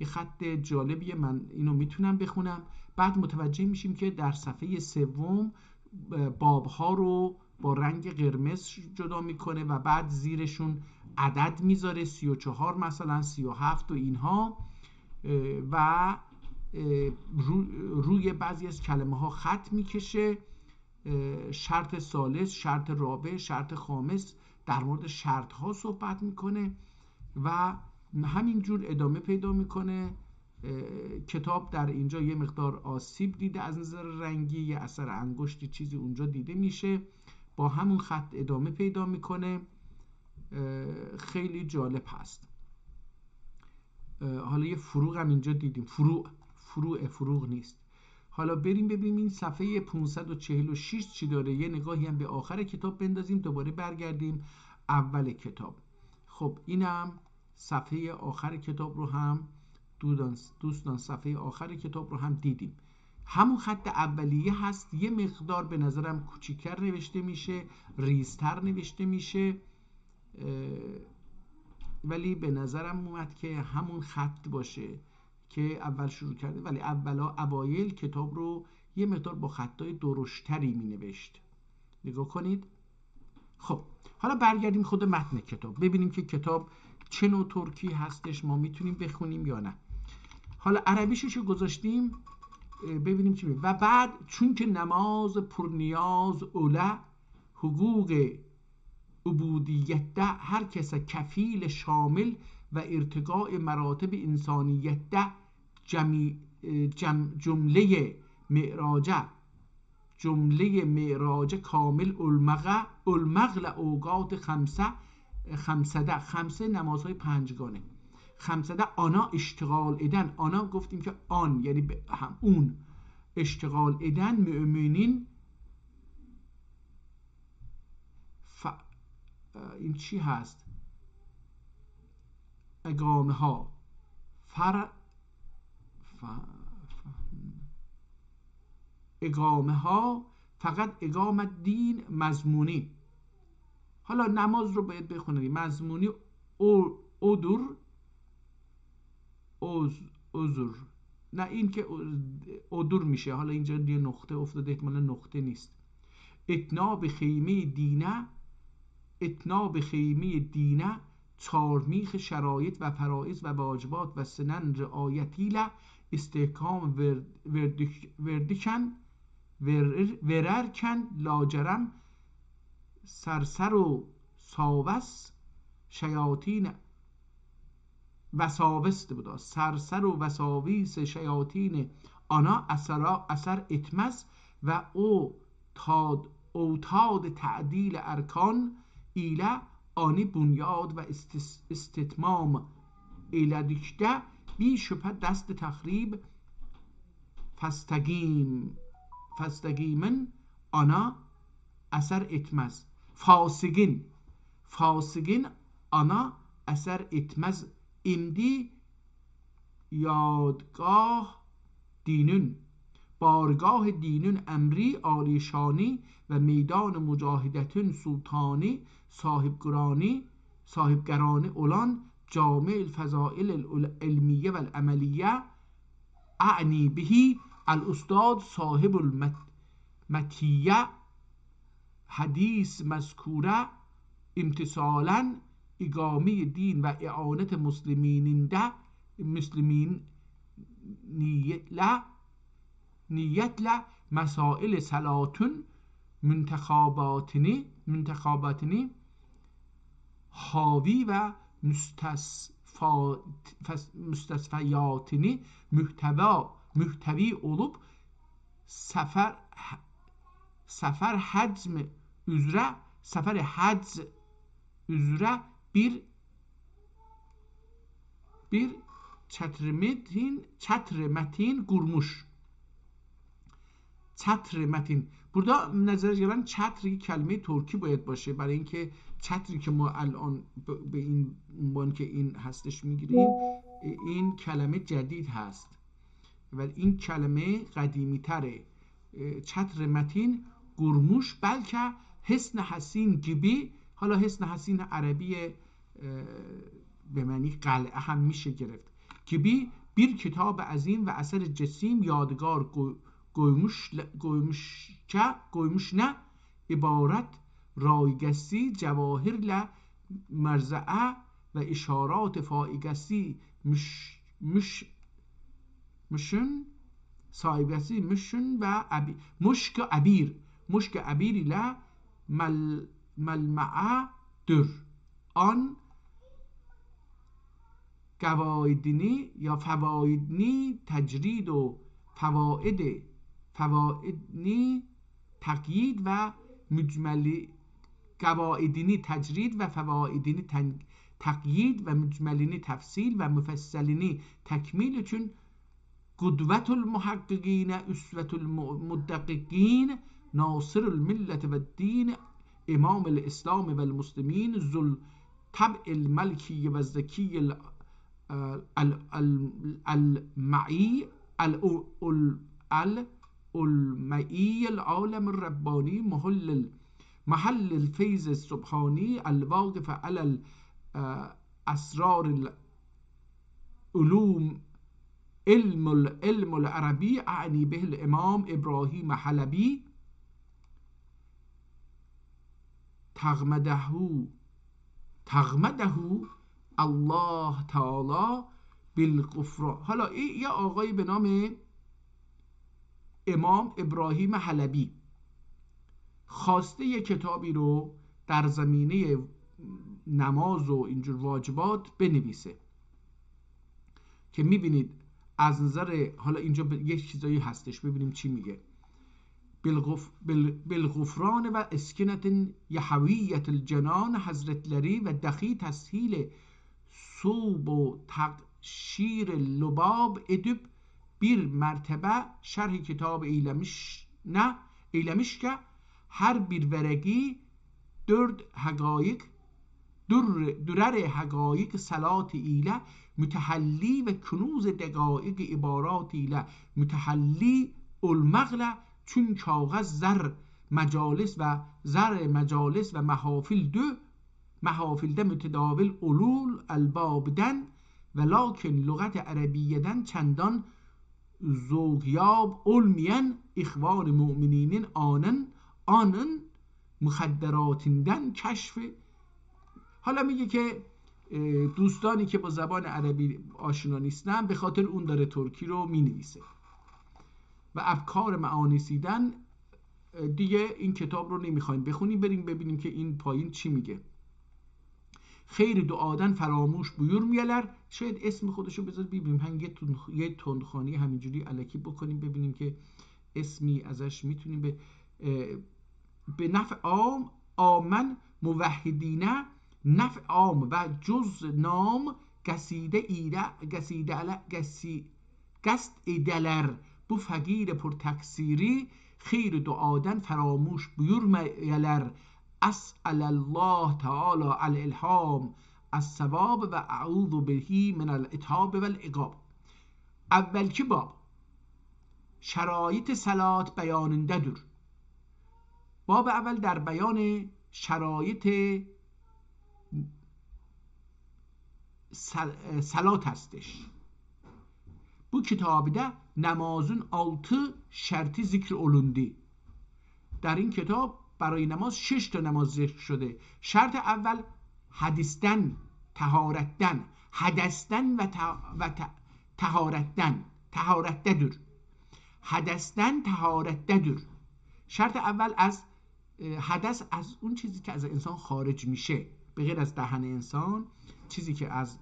یه خط جالبیه، من اینو میتونم بخونم. بعد متوجه میشیم که در صفحه سوم بابها رو با رنگ قرمز جدا میکنه و بعد زیرشون عدد میذاره، 34 مثلا 37 و اینها، و روی بعضی از کلمه ها خط میکشه. شرط ثالث، شرط رابع، شرط خامس، در مورد شرط ها صحبت میکنه و همینجور ادامه پیدا میکنه. کتاب در اینجا یه مقدار آسیب دیده از نظر رنگی، یه اثر انگشتی چیزی اونجا دیده میشه، با همون خط ادامه پیدا میکنه. خیلی جالب هست. حالا یه فروغ هم اینجا دیدیم، فروغ نیست. حالا بریم ببینیم این صفحه 546 چی داره. یه نگاهی هم به آخر کتاب بندازیم، دوباره برگردیم اول کتاب. خب اینم صفحه آخر کتاب رو هم دوستان صفحه آخر کتاب رو هم دیدیم. همون خط اولیه هست، یه مقدار به نظرم کوچیک‌تر نوشته میشه، ریزتر نوشته میشه، ولی به نظرم اومد که همون خط باشه که اول شروع کرده، ولی اوایل کتاب رو یه مقدار با خطای درشتری می نوشت. نگاه کنید. خب حالا برگردیم خود متن کتاب، ببینیم که کتاب چه نوع ترکی هستش، ما میتونیم بخونیم یا نه. حالا عربیشش رو گذاشتیم، ببینیم چی میگه. و بعد چون که نماز پرنیاز اوله حقوق عبودیت ده، هر کس کفیل شامل و ارتقاء مراتب انسانیت ده، جمله معراجه، جمله معراج کامل المغل اوقات خمسه نمازهای پنجگانه. خمسده آنا اشتغال ادن، آنا گفتیم که آن یعنی هم اون، اشتغال ادن مؤمنین این چی هست؟ اقامه ها اقامه ها فقط اقامت دین مضمونی. حالا نماز رو باید بخونید مضمونی عذر نه این که عذر میشه. حالا اینجا یه نقطه افتاده، احتمالا نقطه نیست. اتنا به خیمه دینه چارمیخ شرایط و فرائض و واجبات و سنن رعایتیله استحکام وردکن وررکن لاجرم سرسر و ساوس شیاطین وساوست بودا، سرسر و وساویس شیاطین آنا اثر اتمس و اوتاد تعدیل ارکان ایله آنی بنیاد و استتمام ایله دکته بی شبه دست تخریب فستگیمن آنا اثر اتمز فاسگین آنا اثر اتمز امدی یادگاه دینون بارگاه دینون امری عالیشانی و میدان مجاهدتون سلطانی صاحبگران اولان جامع الفضائل العلمیه و العملیه اعنی بهی الاستاد صاحب المتیه حدیث مذکوره امتصالا اقامه دین و اعانت مسلمین نیت ل مسائل صلاتون منتخاباتنی حاوی و mustasfiyatini muhtevi olup sefer hac üzere bir çatr metin kurmuş. چتر متین burada نظر گرفتن چتر یک کلمه ترکی باید باشه، برای اینکه چتری که ما الان به این عنوان که این هستش میگیریم این کلمه جدید هست و این کلمه قدیمی تره. چتر متین گرموش بلکه حسن حسین گیبی، حالا حسن حسین عربی به معنی قلعه هم میشه گرفت. گیبی bir کتاب عظیم و اثر جسیم یادگار koymuş ne ibaret rayigesi cevahirle merzae ve işarat faigesi müşün sahibesi müşün ve muşk abir ile melma'adır an قواعدنی یا فواidنی تجرید و فواidنی تقیید و مجملی قواعدنی تجرید و فواidنی تقیید و مجملینی تفصیل و مفصلینی تکمیل چون قدوت المحققین اسوة المدققین ناصر الملت و الدین امام الاسلام و المسلمین ذو طبع الملکی و الذکی المعی المعی العالم الربانی محل الفیض السبحانی الواقف على الاسرار العلوم علم العربی اعنی به الامام ابراهیم حلبی تغمده الله تعالی بالغفران. حالا این یه آقای به نام امام ابراهیم حلبی خواسته یه کتابی رو در زمینه نماز و اینجور واجبات بنویسه که میبینید از نظر حالا اینجا یک چیزایی هستش ببینیم چی میگه. بالغفران و اسکنت یحویت الجنان حضرتلری و دخی تسهیل صوب و تقشیر لباب ادب bir mertebe şerh kitabı eylemiş ki her bir veregi dört hakaik dürer hakaik salat ile mütehalli ve kunuz degâik ibarat ile mütehalli olmakla çün kağız zar macalis ve محافilde mütedavil ulul albabden ve lakin lügat arabiyeden çendan زوگیاب olmayan اخوان مؤمنین آنن مخدراتیندن کشف. حالا میگه که دوستانی که با زبان عربی آشنا نیستن به خاطر اون داره ترکی رو مینویسه و افکار معانیسیدن دیگه این کتاب رو نمیخوایم بخونیم. بریم ببینیم که این پایین چی میگه. خیر دعادن فراموش بیور میالر. شاید اسم خودشو بذار ببینیم هم یه تندخانی همینجوری الکی بکنیم ببینیم که اسمی ازش میتونیم به نفع عام آمن موحدینه نفع عام و جز نام گست ایدلر bu فقیر پر تکثیری خیر دعادن فراموش بیور میالر. اسأل الله تعالی الالهام الثواب و اعوذ به من العتاب و العقاب. اول کی باب شرایط صلات بیاننده دور. باب اول در بیان شرایط صلات هستش. Bu kitabda namazın 6 şartı zikr olundu. در این کتاب برای نماز 6 تا نماز ذکر شده. شرط اول حدیثدن، طهارتدن، حدثدن و طهارتدن، طهارت دور. حدثدن طهارت دور. شرط اول از حدث، از اون چیزی که از انسان خارج میشه به غیر از دهن انسان، چیزی که از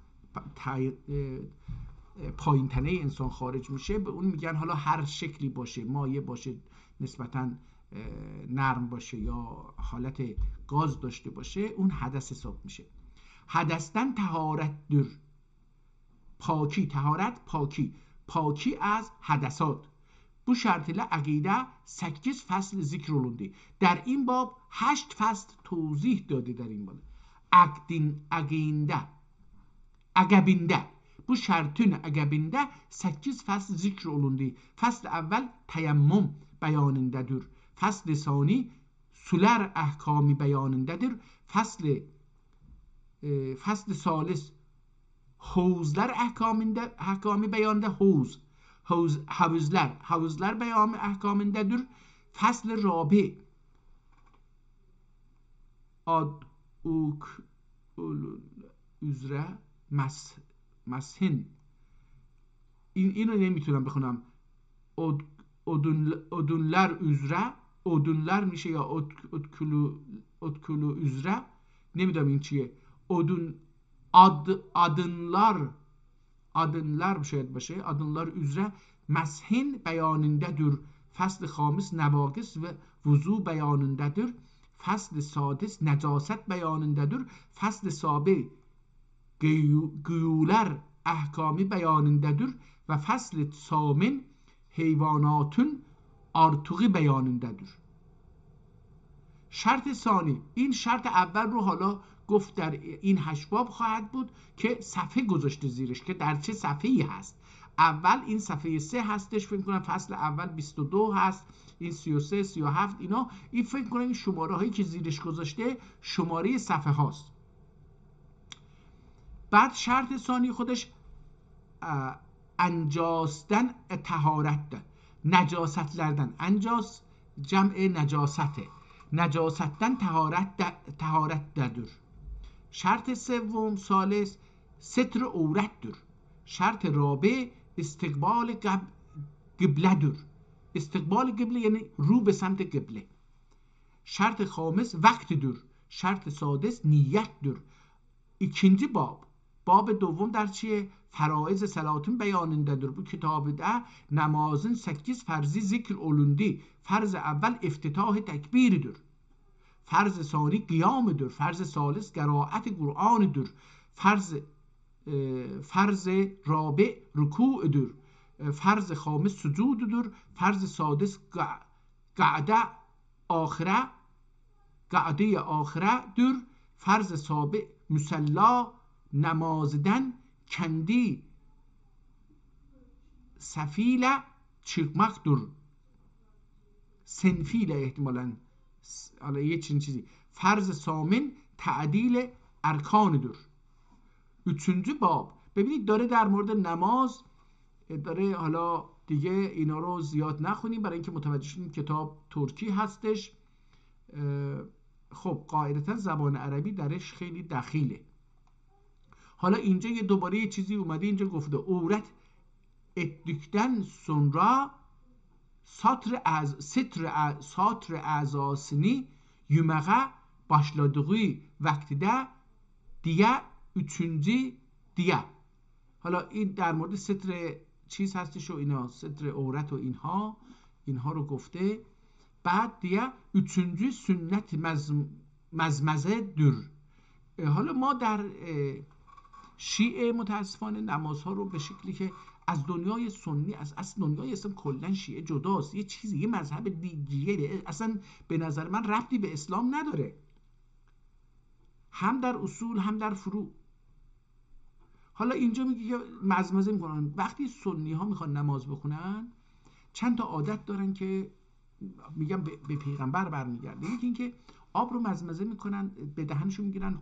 پایین تنه انسان خارج میشه به اون میگن حالا هر شکلی باشه، مایع باشه، نسبتاً نرم باشه یا حالت گاز داشته باشه، اون حدث حساب میشه. حدثدن طهارت دور. پاکی، طهارت پاکی از حدثات. Bu şartıyla عقیده 8 فصل ذکر olundu. در این باب 8 فصل توضیح داده. در این باب عقبinde bu şartın عقبinde 8 فصل ذکر olundu. فصل اول تیمم بیانındadır. فصل ثانی سولر احکامی بیانındadır. فصل ثالث حوزlar احکامی بیانında havuzlar beyanı ahkamındadır. Fasl rabi ad uk üzre مسهن. اینو نمیتونم بخونم. odunlar üzre، odunlar میشه یا odkulu üzre، نمیدونم این چیه. adınlar شاید باشه. adınlar üzre مسهن بیانındadır. فصل خامس نواقص و وضو بیانındadır. فصل سادس نجاست بیانındadır. فصل سابع güyüler ahkami beyanındadır ve fasl samin hayvanatın artığı beyanındadır. شرط ثانی، این شرط اول رو حالا گفت در این 8 باب خواهد بود که صفحه گذاشته زیرش که در چه صفحه‌ای هست. اول این صفحه 3 هستش، فکر کنم فصل اول 22 هست، این 33 37 اینا، این فکر کنم این شماره هایی که زیرش گذاشته شماره صفحه هاست. بعد شرط ثانی خودش انجاستن طهارت، نجاستلردن. انجاس جمع نجاسته، نجاستن طهارت دادر. شرط سوم ثالث ستر عورت دور. شرط رابع استقبال قبله دور. استقبال قبله یعنی رو به سمت قبله. شرط خامس وقت دور. شرط سادس نیت دور. ikinci باب دوم در چیه؟ faraiz salatin beyanındadır. Bu kitabı da namazın 8 farzi zikr olundu. Farz evvel iftitah tekbiridir. Farz sani qiyamıdır. Farz salis qiraat Kur'anıdır. Farz rabi rükû'dur. Farz xamis sucududur. Farz sadis qa'de ahire'dir. Farz sabi musalla namazdan kendi sefiyle çıkmaktır. Senfiyle ihtimalen یه چیزی. فرض سامن تعدیل ارکان‌دür. üçüncü باب. ببینید داره در مورد نماز داره، حالا دیگه اینا رو زیاد نخونیم برای اینکه متوجه شدیم کتاب ترکی هستش. خب قاعدتا زبان عربی درش خیلی دخیله. حالا اینجا یه دوباره یه چیزی اومده اینجا گفته عورت ettikten sonra satr azasını yumaya başladığı vaktide diye üçüncü diye. حالا این در مورد ستر چیز هستش و اینا، ستر عورت و اینها رو گفته. بعد دیگه üçüncü sünnet مزمزه دور. حالا ما در شیعه متاسفانه نمازها رو به شکلی که از دنیای سنی، از اصل دنیای اسلام کلا شیعه جداست، یه چیزی، یه مذهب دیگه، اصلا به نظر من ربطی به اسلام نداره، هم در اصول هم در فروع. حالا اینجا میگه که مزمزه میکنن. وقتی سنی ها میخوان نماز بخونن چند تا عادت دارن که میگم به پیغمبر برمیگرده. یکی این که آب رو مزمزه میکنن، به دهنشون میگیرن،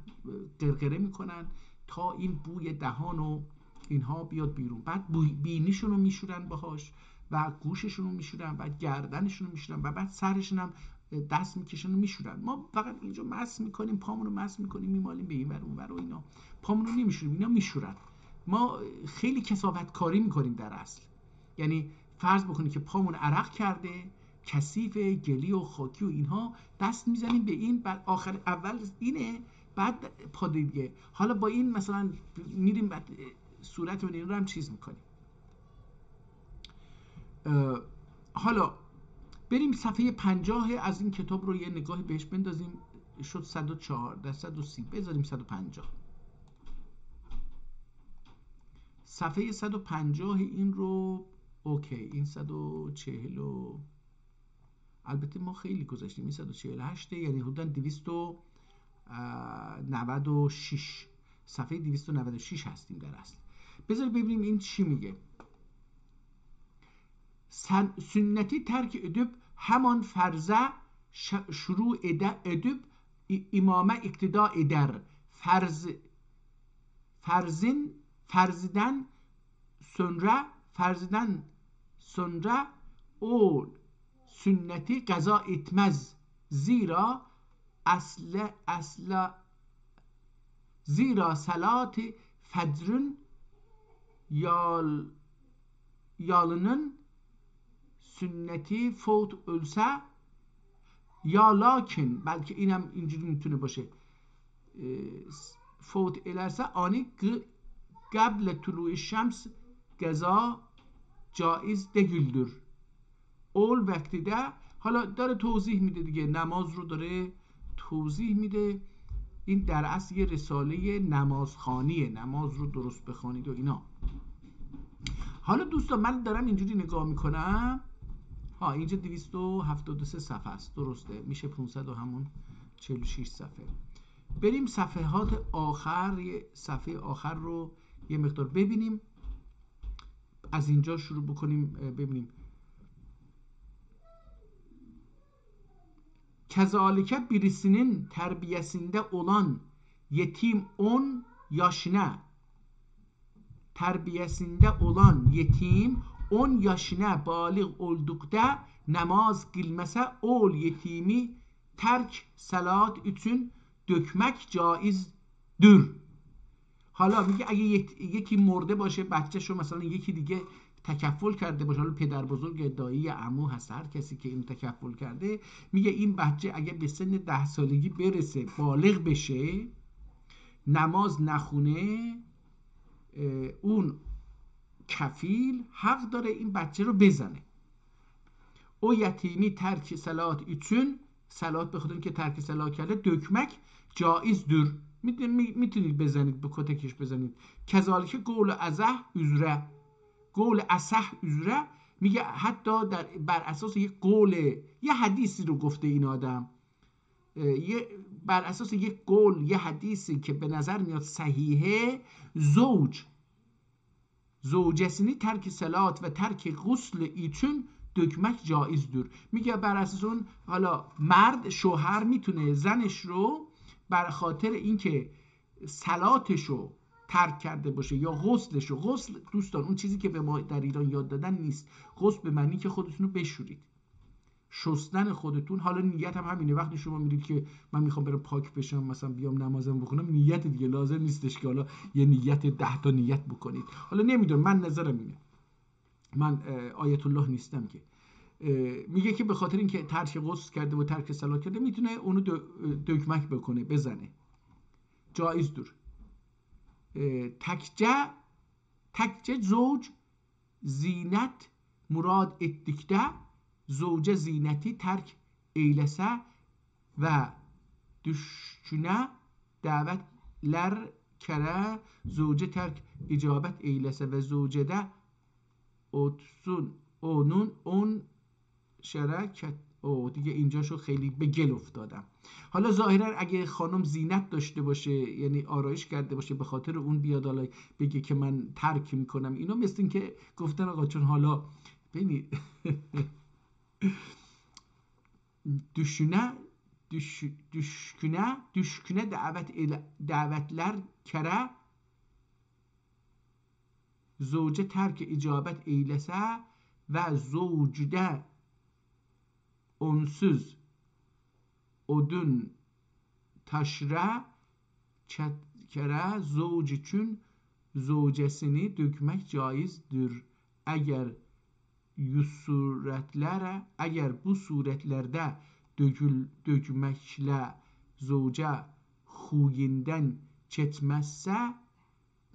قرقره میکنن تا این بوی دهان و اینها بیاد بیرون. بعد بینیشون رو میشورن باهاش و گوششون رو میشورن و گردنشون رو میشورن و بعد سرشون هم دست میکشن و میشورن. ما فقط اینجا مس میکنیم، پامون رو مس میکنیم، میمالیم به این ور اون ور و اینا، پامون رو نمیشوریم، اینا میشورن. ما خیلی کثافت کاری میکنیم در اصل. یعنی فرض بکنید که پامون عرق کرده، کثیف، گلی و خاکی و اینها، دست میزنیم به این، بعد آخر اول اینه، بعد پا دیگه. حالا با این مثلا میریم بعد صورتمون این رو هم چیز میکنیم. حالا بریم صفحه 50 از این کتاب رو یه نگاهی بهش بندازیم. شد 104 130 بذاریم 150. صفحه 150 این رو اوکی، این 140 و البته ما خیلی گذاشتیم، این 148 یعنی حدوداً 296 صفحه 296 هستیم در اصل. بذار ببینیم این چی میگه. سنتی ترک ادب همان فرضه شروع ادب امامه اقتداء در فرزدن sonra اول سنتی قضا etmez زیرا salat fecrün yalının sünneti فوت ölse یا lakin، بلکه اینم اینجوری میتونه باشه، فوت الرسه آنی قبل طلوع شمس قضا جایز değildir. اول وقتی ده، حالا داره توضیح میده دیگه، نماز رو داره توضیح میده. این در اصل یه رساله نمازخوانیه، نماز رو درست بخوانید و اینا. حالا دوستان من دارم اینجوری نگاه میکنم، اینجا 273 صفحه است، درسته، میشه 500 و همون 46 صفحه. بریم صفحات آخر، صفحه آخر رو یه مقدار ببینیم، از اینجا شروع بکنیم ببینیم. Kezalike birisinin terbiyesinde olan yetim 10 yaşına, terbiyesinde olan yetim 10 yaşına balik oldukta namaz kılmasa ol yetimi terk salat için dökmek caizdir. حالا میگه اگه یکی مرده باشه، بچه‌شو مثلا یکی دیگه تکفل کرده باشه، حالا پدر بزرگ، دایی، عمو هست، هر کسی که این تکفل کرده، میگه این بچه اگه به سن 10 سالگی برسه، بالغ بشه، نماز نخونه، اون کفیل حق داره این بچه رو بزنه. او یتیمی ترک سلات ایچون، سلات به خاطر که ترک سلات کرده، دکمک جایز دور، میتونید بزنید، به کتکش بزنید. کذالک قول ازح üzere، قول اصح üzere میگه حتی بر اساس یک قول، یه حدیثی رو گفته این آدم، بر اساس یک قول، یه حدیثی که به نظر میاد صحیحه، زوجسینی ترک سلات و ترک غسل ایچون دکمک جایز دور. میگه بر اساس اون، حالا مرد شوهر میتونه زنش رو بر خاطر اینکه سلاتش رو ترک کرده باشه یا غسلش رو، غسل دوستان اون چیزی که به ما در ایران یاد دادن نیست، غسل به معنی که خودتون رو بشورید، شستن خودتون. حالا نیت هم همینه، وقتی شما میرید که من میخوام برم پاک بشم، مثلا بیام نمازم بخونم، نیت دیگه لازم نیستش که حالا یه نیت 10 تا نیت بکنید. حالا نمیدونم، من نظرم اینه، من آیت الله نیستم که. میگه که به خاطر اینکه ترک غسل کرده و ترک صلات کرده میتونه اونو دکمک بکنه، بزنه، جایز دور. تکجه زوج زینت مراد اتدکته، زوجه زینتی ترک ایلسه و düşküne davetler kere, زوجه ترک اجابت ایلسه و زوجه ده اتسون اونون اون شرکت. او دیگه اینجاشو خیلی به گل افتادم. حالا ظاهرا اگه خانم زینت داشته باشه، یعنی آرایش کرده باشه، به خاطر اون بیاد حالا بگه که من ترک میکنم اینا، مثل این که گفتن آقا چون حالا ببینید düşküne davetler kere, زوجه ترک اجابت ایلسه و زوجده onsuz odun taşra kere زوج için زوجesini dökmek caizdir. Eğer bu suretlerde dökmekle زوجه خویندن çetmezse,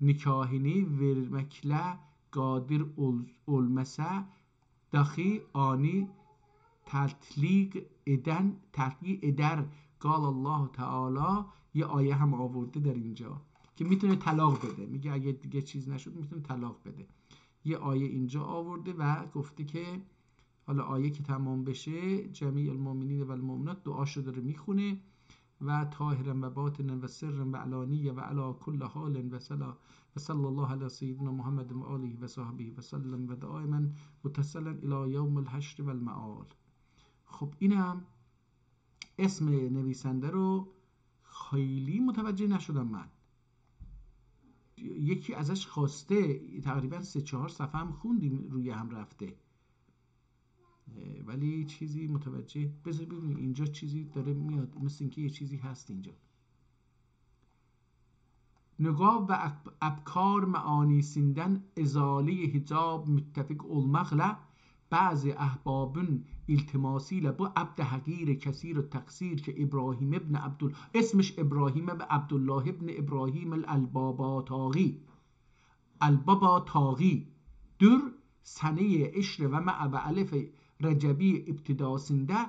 nikahini vermekle qadir olmasa, dahi ani تطلیق eder. قال الله تعالی، یه آیه هم آورده در اینجا که میتونه طلاق بده، میگه اگه دیگه چیز نشد میتونه طلاق بده. یه آیه اینجا آورده و گفته که حالا آیه که تمام بشه، جمیع المؤمنین و المؤمنات دعاشو داره میخونه و طاهرا و باطنا و سرا و علانیه و علی کل حال و صلی الله علی سیدنا محمد و آله و صحبه و سلم و دائما متصلا الی یوم الحشر و المعاد. خب اینم اسم نویسنده رو خیلی متوجه نشدم من. یکی ازش خواسته، تقریبا 3-4 صفحه هم خوندیم، روی هم رفته، ولی چیزی متوجه، بذار ببینیم اینجا چیزی داره میاد، مثل اینکه یه چیزی هست اینجا. نگاه و ابکار معانی سیندن ازاله حجاب متفق olmakla بعضی احبابون التماسیل با عبد حقیر کثیر و تقصیر که ابراهیم ابن عبدالله، اسمش ابراهیم ابن عبدالله ابن ابراهیم البابا تاغی در سنه اشر و مع و الف رجبی ابتدا سنده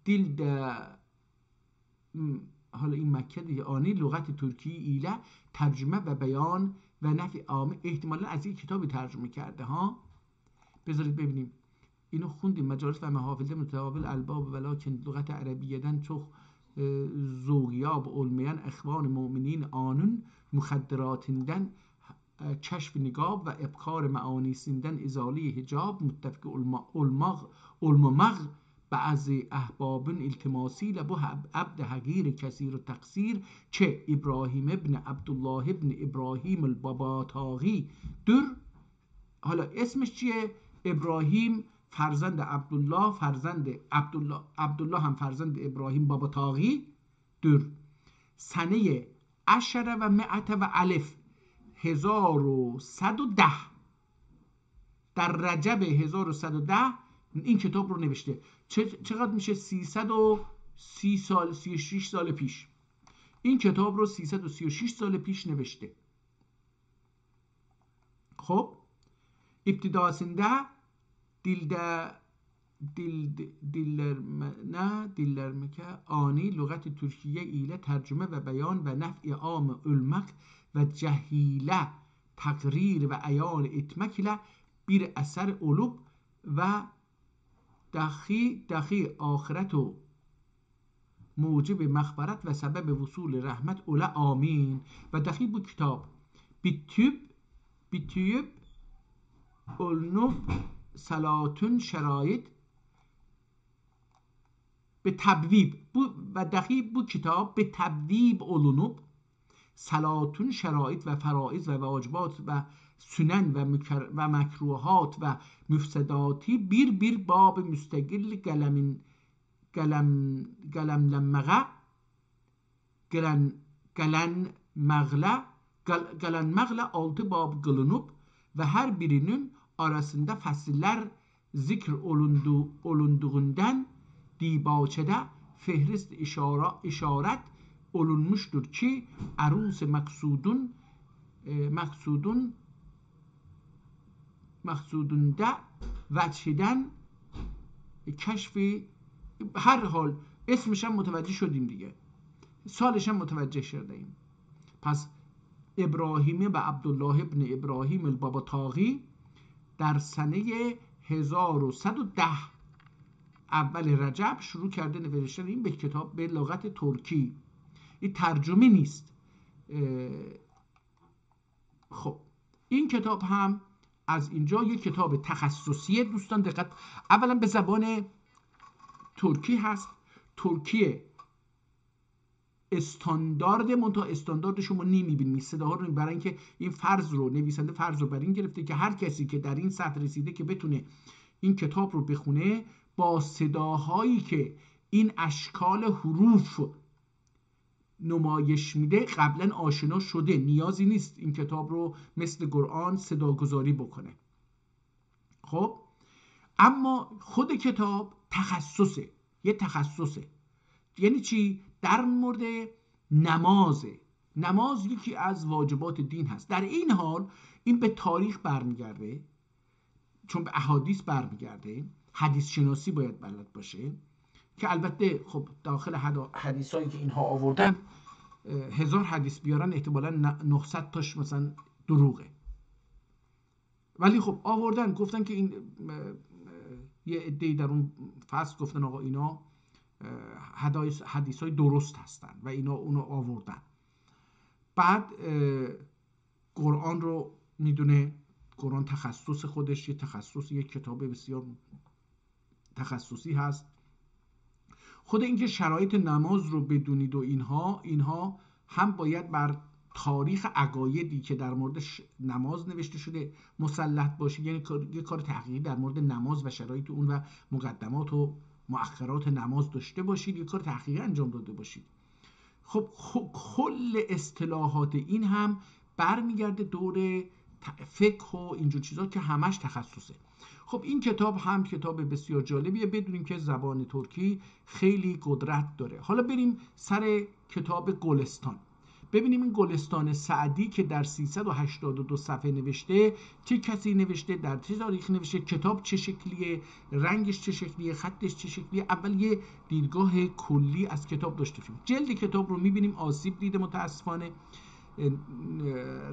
دل حالا این مکه دیگه، آنی لغت ترکی ایله ترجمه و بیان و نفی عامه، احتمالا از یک کتابی ترجمه کرده ها. بذارید ببینیم، اینو خوندیم مجالس و محافظه متقابل الباب ولکن لغت عربیدن تو زوغیاب علمیان اخوان مؤمنین آنون مخدراتندن کشف نگاب و ابکار معانی سیندن ازاله حجاب متفق علممغ بعضی احبابن التماسی لبو عبد حقیر کثیر و تقصیر که ابراهیم ابن عبدالله ابن ابراهیم الباباتاغی در. حالا اسمش چیه؟ ابراهیم فرزند عبدالله، عبدالله هم فرزند ابراهیم باباتاغی در. سنه 10 و 100 و الف 1110 در رجب 1110 این کتاب رو نوشته. چقدر میشه؟ 336 سال پیش. این کتاب رو 336 سال پیش نوشته. خب ابتداسında dillermeke ani lügat-ı Türkiye ile tercüme ve beyan ve nef'i am ölmek ve cehile takrir ve ayan etmek ile bir eser olup ve dahi ahiret و موجب مغفرت و سبب وصول رحمت اوله آمین. و دقیق bu kitap bitüyüp olunup salatun şerait به تبویب و دقیق bu kitap به تبویب olunup salatun şerait ve فرائض و واجبات و سنن و مکروهات و مفسداتی bir bab müstegil gelenmekle 6 bab kılınıp ve her birinin arasında fasiller zikr olunduğundan dibaçede fehrist işaret olunmuştur ki arus maksudunda vçheden keşfi هر حال اسمش هم متوجه شدیم دیگه، سالش هم متوجه شدیم. پس ابراهیمی و عبدالله ابن ابراهیم الباباطاغی در سنه 1110 اول رجب شروع کرده نوشتن این به کتاب به لغت ترکی. این ترجمه نیست. خب این کتاب هم از اینجا یک کتاب تخصصیه دوستان. دقت، اولا به زبان ترکی هست، ترکی استاندارد، منتها استاندارد شما نمیبینید، صداها رو برای اینکه این فرض رو نویسنده فرض رو بر این گرفته که هر کسی که در این سطح رسیده که بتونه این کتاب رو بخونه با صداهایی که این اشکال حروف نمایش میده قبلا آشنا شده، نیازی نیست این کتاب رو مثل قرآن صداگذاری بکنه. خب اما خود کتاب تخصصه، یه تخصصه. یعنی چی؟ در مورد نمازه. نماز یکی از واجبات دین هست. در این حال این به تاریخ برمیگرده، چون به احادیث برمیگرده، حدیث شناسی باید بلد باشه که البته خب داخل حدیث هایی که اینها آوردن 1000 حدیث بیارن احتمالا 900 تاش مثلا دروغه، ولی خب آوردن گفتن که این یه عده‌ای در اون فصل گفتن آقا اینا حدیث های درست هستن و اینا اونو آوردن. بعد قرآن رو میدونه، قرآن تخصص خودش، یه تخصص، یک کتاب بسیار تخصصی هست. خود اینکه شرایط نماز رو بدونید و اینها هم باید بر تاریخ عقایدی که در مورد نماز نوشته شده مسلط باشید، یعنی یه کار تحقیقی در مورد نماز و شرایط اون و مقدمات و مؤخرات نماز داشته باشید، یه کار تحقیقی انجام داده باشید. خب کل اصطلاحات این هم برمیگرده دور فقه و اینجور چیزا که همش تخصصه. خب این کتاب هم کتاب بسیار جالبیه، بدونیم که زبان ترکی خیلی قدرت داره. حالا بریم سر کتاب گلستان، ببینیم این گلستان سعدی که در 382 صفحه نوشته، چه کسی نوشته، در چه تاریخ نوشته، کتاب چه شکلیه، رنگش چه شکلیه، خطش چه شکلیه. اول یه دیدگاه کلی از کتاب داشته باشیم. جلد کتاب رو میبینیم آسیب دیده متاسفانه،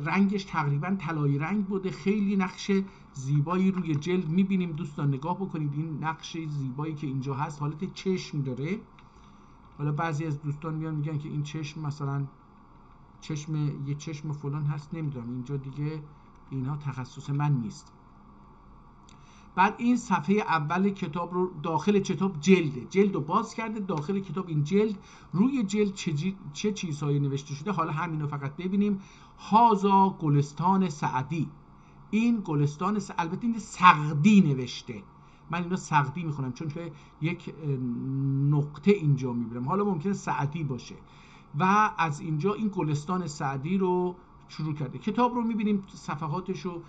رنگش تقریبا طلایی رنگ بوده، خیلی نقش زیبایی روی جلد میبینیم. دوستان نگاه بکنید این نقش زیبایی که اینجا هست حالت چشم داره. حالا بعضی از دوستان میگن که این چشم مثلا یه چشم فلان هست، نمیدونم، اینجا دیگه اینها تخصص من نیست. بعد این صفحه اول کتاب رو، داخل کتاب جلد رو باز کرده، داخل کتاب این جلد، روی جلد چه چیزهایی نوشته شده. حالا همینو فقط ببینیم. هازا گلستان سعدی، این گلستان البته این سعدی نوشته، من اینو سعدی میخونم چون که یک نقطه اینجا میبینم، حالا ممکنه سعدی باشه. و از اینجا این گلستان سعدی رو شروع کرده. کتاب رو میبینیم صفحاتش رو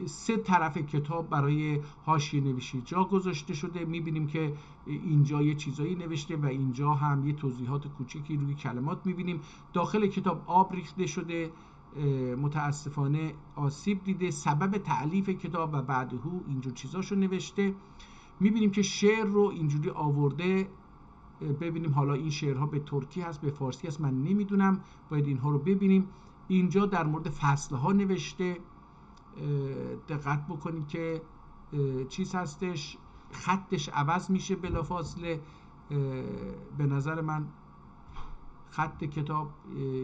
3 طرف کتاب برای حاشیه نویسی جا گذاشته شده. میبینیم که اینجا یه چیزایی نوشته و اینجا هم یه توضیحات کوچکی روی کلمات میبینیم. داخل کتاب آب ریخته شده، متاسفانه آسیب دیده. سبب تألیف کتاب و بعدهو اینجور چیزاشو نوشته. میبینیم که شعر رو اینجوری آورده. ببینیم حالا این شعرها به ترکی هست به فارسی هست من نمیدونم، باید اینها رو ببینیم. اینجا در مورد فصلها نوشته. دقت بکنید که چیز هستش، خطش عوض میشه بلافاصله. به نظر من خط کتاب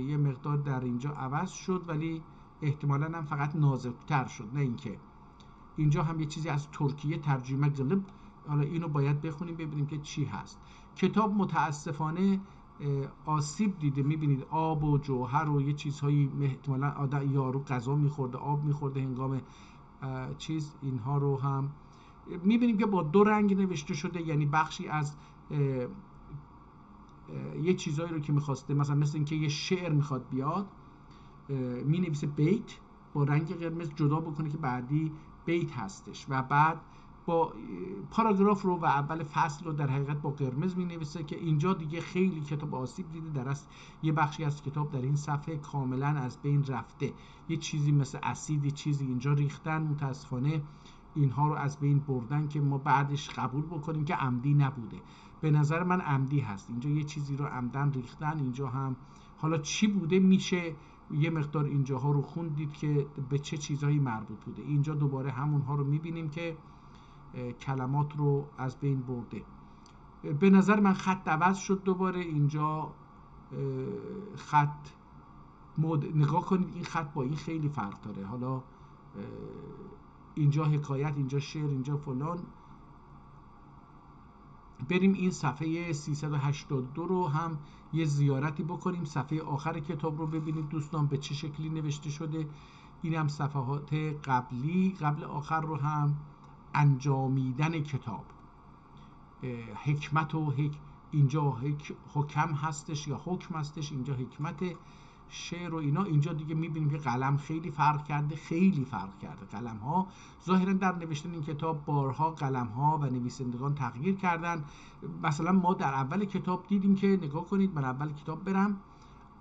یه مقدار در اینجا عوض شد، ولی احتمالاً هم فقط نازک‌تر شد، نه اینکه اینجا هم یه چیزی از ترکیه ترجمه قلب. حالا اینو باید بخونیم ببینیم که چی هست. کتاب متاسفانه آسیب دیده. میبینید آب و جوهر و یه چیزهایی، احتمالاً یارو غذا میخورده، آب میخورده هنگام چیز. اینها رو هم میبینیم که با 2 رنگ نوشته شده، یعنی بخشی از یه چیزایی رو که میخواسته، مثل اینکه یه شعر میخواد بیاد، مینویسه بیت با رنگ قرمز جدا بکنه که بعدی بیت هستش و بعد با پاراگراف رو و اول فصل رو در حقیقت با قرمز مینویسه که اینجا دیگه خیلی کتاب آسیب دیده. در اصل یه بخشی از کتاب در این صفحه کاملا از بین رفته. یه چیزی مثل اسید، یه چیزی اینجا ریختن. متاسفانه اینها رو از بین بردن که ما بعدش قبول بکنیم که عمدی نبوده. به نظر من عمدی هست. اینجا یه چیزی رو عمدن ریختن. اینجا هم حالا چی بوده میشه یه مقدار اینجاها رو خوندید که به چه چیزهایی مربوط بوده. اینجا دوباره همونها رو میبینیم که کلمات رو از بین برده. به نظر من خط عوض شد دوباره. اینجا خط نگاه کنید، این خط با این خیلی فرق داره. حالا اینجا حکایت، اینجا شعر، اینجا فلان. بریم این صفحه 382 رو هم یه زیارتی بکنیم. صفحه آخر کتاب رو ببینید دوستان به چه شکلی نوشته شده. این هم صفحات قبل آخر رو هم انجامیدن کتاب، حکمت و اینجا حکم هستش یا حکم هستش، اینجا حکمت، شعر و اینا. اینجا دیگه میبینیم که قلم خیلی فرق کرده، قلم ها ظاهرا در نوشتن این کتاب بارها قلم ها و نویسندگان تغییر کردن. مثلا ما در اول کتاب دیدیم که نگاه کنید، من اول کتاب برم،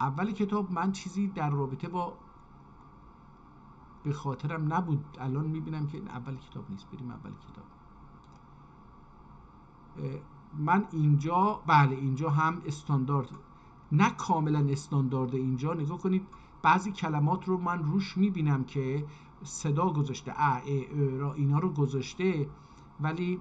اول کتاب من چیزی در رابطه با به خاطرم نبود. الان میبینم که اول کتاب نیست. بریم اول کتاب. من اینجا بله اینجا هم استاندارد، نه کاملا استاندارد. اینجا نگاه کنید بعضی کلمات رو من روش میبینم که صدا گذاشته، را اینا رو گذاشته، ولی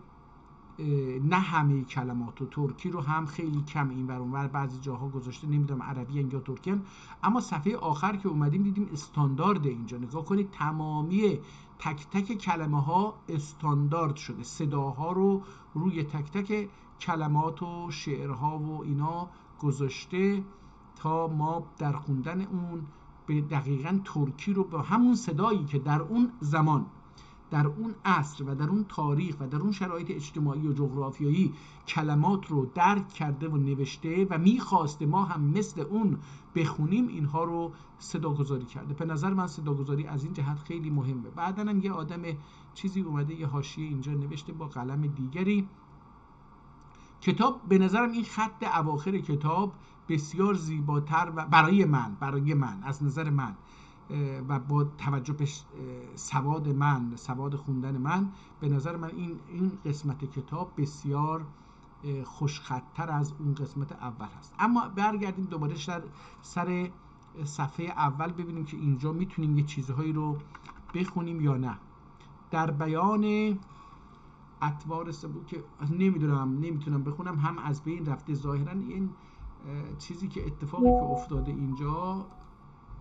نه همه کلمات. و ترکی رو هم خیلی کم این ور اونور بعضی جاها گذاشته، نمیدونم عربی یا ترکی هم. اما صفحه آخر که اومدیم دیدیم استاندارد. اینجا نگاه کنید تمامی تک تک کلمه ها استاندارد شده، صداها رو روی تک تک کلمات و شعرها و اینا گذاشته تا ما در خوندن اون به دقیقاً ترکی رو به همون صدایی که در اون زمان، در اون عصر و در اون تاریخ و در اون شرایط اجتماعی و جغرافیایی کلمات رو درک کرده و نوشته و میخواسته ما هم مثل اون بخونیم، اینها رو صداگذاری کرده. به نظر من صداگذاری از این جهت خیلی مهمه. بعداً هم یه آدم چیزی اومده یه حاشیه اینجا نوشته با قلم دیگری. کتاب به نظرم این خط اواخر کتاب بسیار زیباتر و برای من از نظر من و با توجه به سواد خوندن من، به نظر من این قسمت کتاب بسیار خوشخط‌تر از اون قسمت اول هست. اما برگردیم دوباره سر صفحه اول ببینیم که اینجا میتونیم یه چیزهایی رو بخونیم یا نه. در بیان اطوار سبوک که نمیتونم بخونم، هم از بین رفته. ظاهرا این چیزی که اتفاقی که افتاده اینجا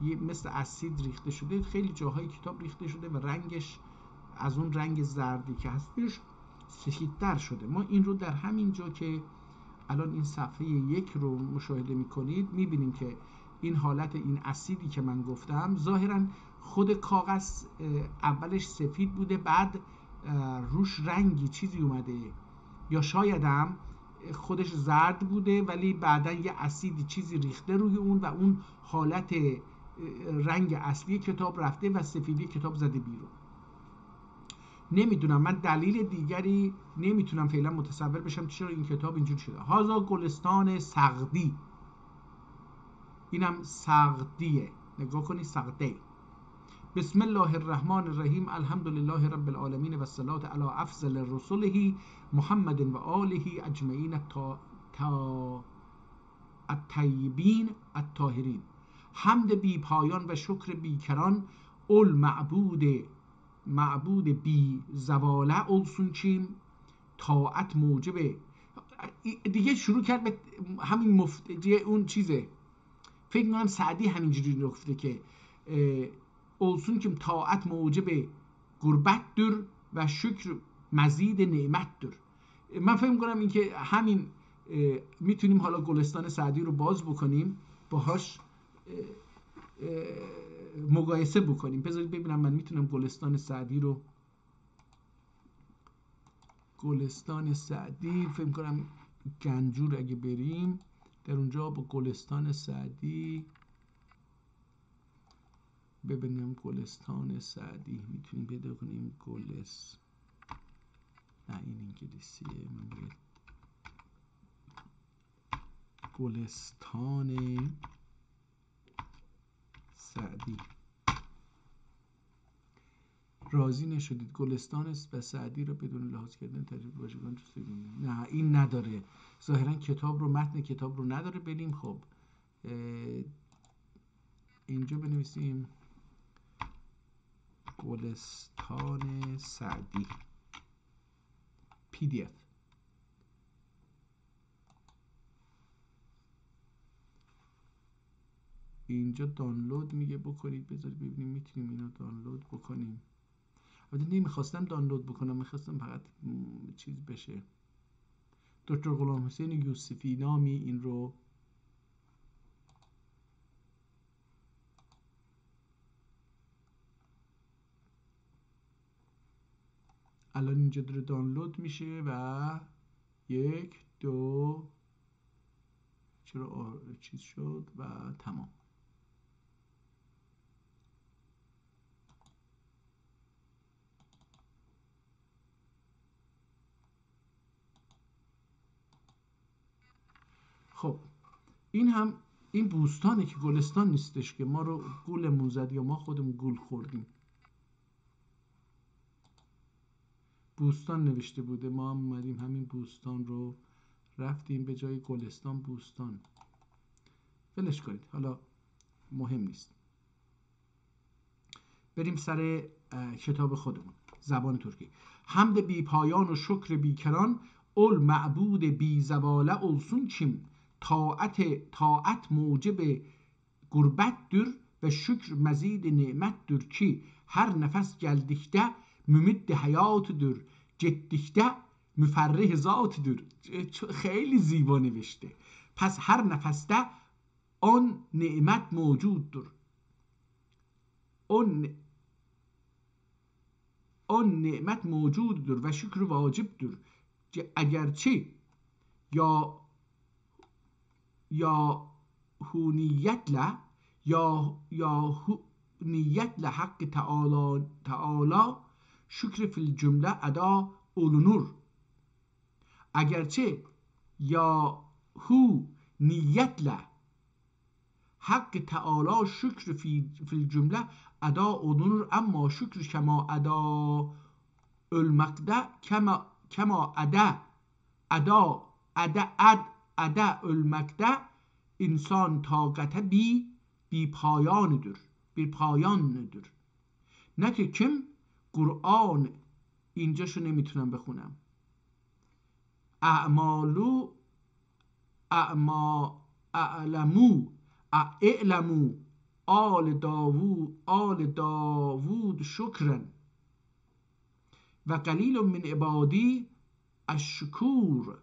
یه مثل اسید ریخته شده، خیلی جاهای کتاب ریخته شده و رنگش از اون رنگ زردی که هستش سفیدتر شده. ما این رو در همین جا که الان این صفحه 1 رو مشاهده میکنید میبینیم که این حالت این اسیدی که من گفتم ظاهرا خود کاغذ اولش سفید بوده، بعد روش رنگی چیزی اومده، یا شایدم خودش زرد بوده ولی بعدا یه اسیدی چیزی ریخته روی اون و اون حالت رنگ اصلی کتاب رفته و سفیدی کتاب زده بیرون. نمیدونم، من دلیل دیگری نمیتونم فعلا متصور بشم چرا این کتاب اینجور شده. هازا گلستان سعدی، اینم سعدیه، نگاه کنی سعدی. بسم الله الرحمن الرحیم، الحمد لله رب العالمین و الصلاة علی افضل رسله محمد و آله اجمعین الطیبین الطاهرین. حمد بی پایان و شکر بی کران، اول معبود بی زواله اولسون چیم، طاعت موجب. دیگه شروع کرد به همین مفتجه اون چیزه. فکر میکنم سعدی همینجوری گفته که اولسون چیم طاعت موجب قربت در و شکر مزید نعمت در. من فکر میکنم این که همین میتونیم حالا گلستان سعدی رو باز بکنیم، باهاش مقایسه بکنیم. بذارید ببینم من میتونم گلستان سعدی رو، گلستان سعدی فکر کنم گنجور اگه بریم در اونجا با گلستان سعدی ببینیم. گلستان سعدی میتونیم پیدا کنیم. نه این انگلیسیه، من باید گلستان سعدی. راضی نشدید گلستان و سعدی را بدون لحاظ کردن تجربه واژگان جستجو کنید. نه این نداره، ظاهرا کتاب رو، متن کتاب رو نداره. بریم خب اینجا بنویسیم گلستان سعدی PDF. اینجا دانلود میگه بکنید، بذارید ببینیم میتونیم اینو دانلود بکنیم. البته نمیخواستم دانلود بکنم، میخواستم فقط چیز بشه. دکتر غلام حسین یوسفی نامی این رو الان اینجا داره دانلود میشه و 1 2 چرا چیز شد و تمام. خب این هم این بوستانه که گلستان نیستش که ما رو گولمون زد یا ما خودمون گول خوردیم. بوستان نوشته بوده، ما هم اومدیم همین بوستان رو رفتیم به جای گلستان بوستان. ولش کنید، حالا مهم نیست. بریم سر کتاب خودمون، زبان ترکی. حمد بی پایان و شکر بی کران، اول معبود بی زواله اولسون چیم، طاعت موجب قربت در و شکر مزید نعمت در کی، هر نفس گلدیخته ممد حیات در، جدیخته مفرح ذات در. خیلی زیبا نوشته. پس هر نفسته آن نعمت موجود در، آن نعمت موجود در و شکر واجب در، اگرچه یا هونیت له حق تعالی شکر فی الجمله ادا اولونور. اگرچه یا هو نیت له حق تعالی شکر فی الجمله ادا اولونور، اما شکر کما ادا المقده کما ادا المقده انسان طاقت بی پایان در. نه که کم قرآن اینجاشو نمیتونم بخونم. اعلمو آل داوود شکرن و قلیل من عبادی الشکور.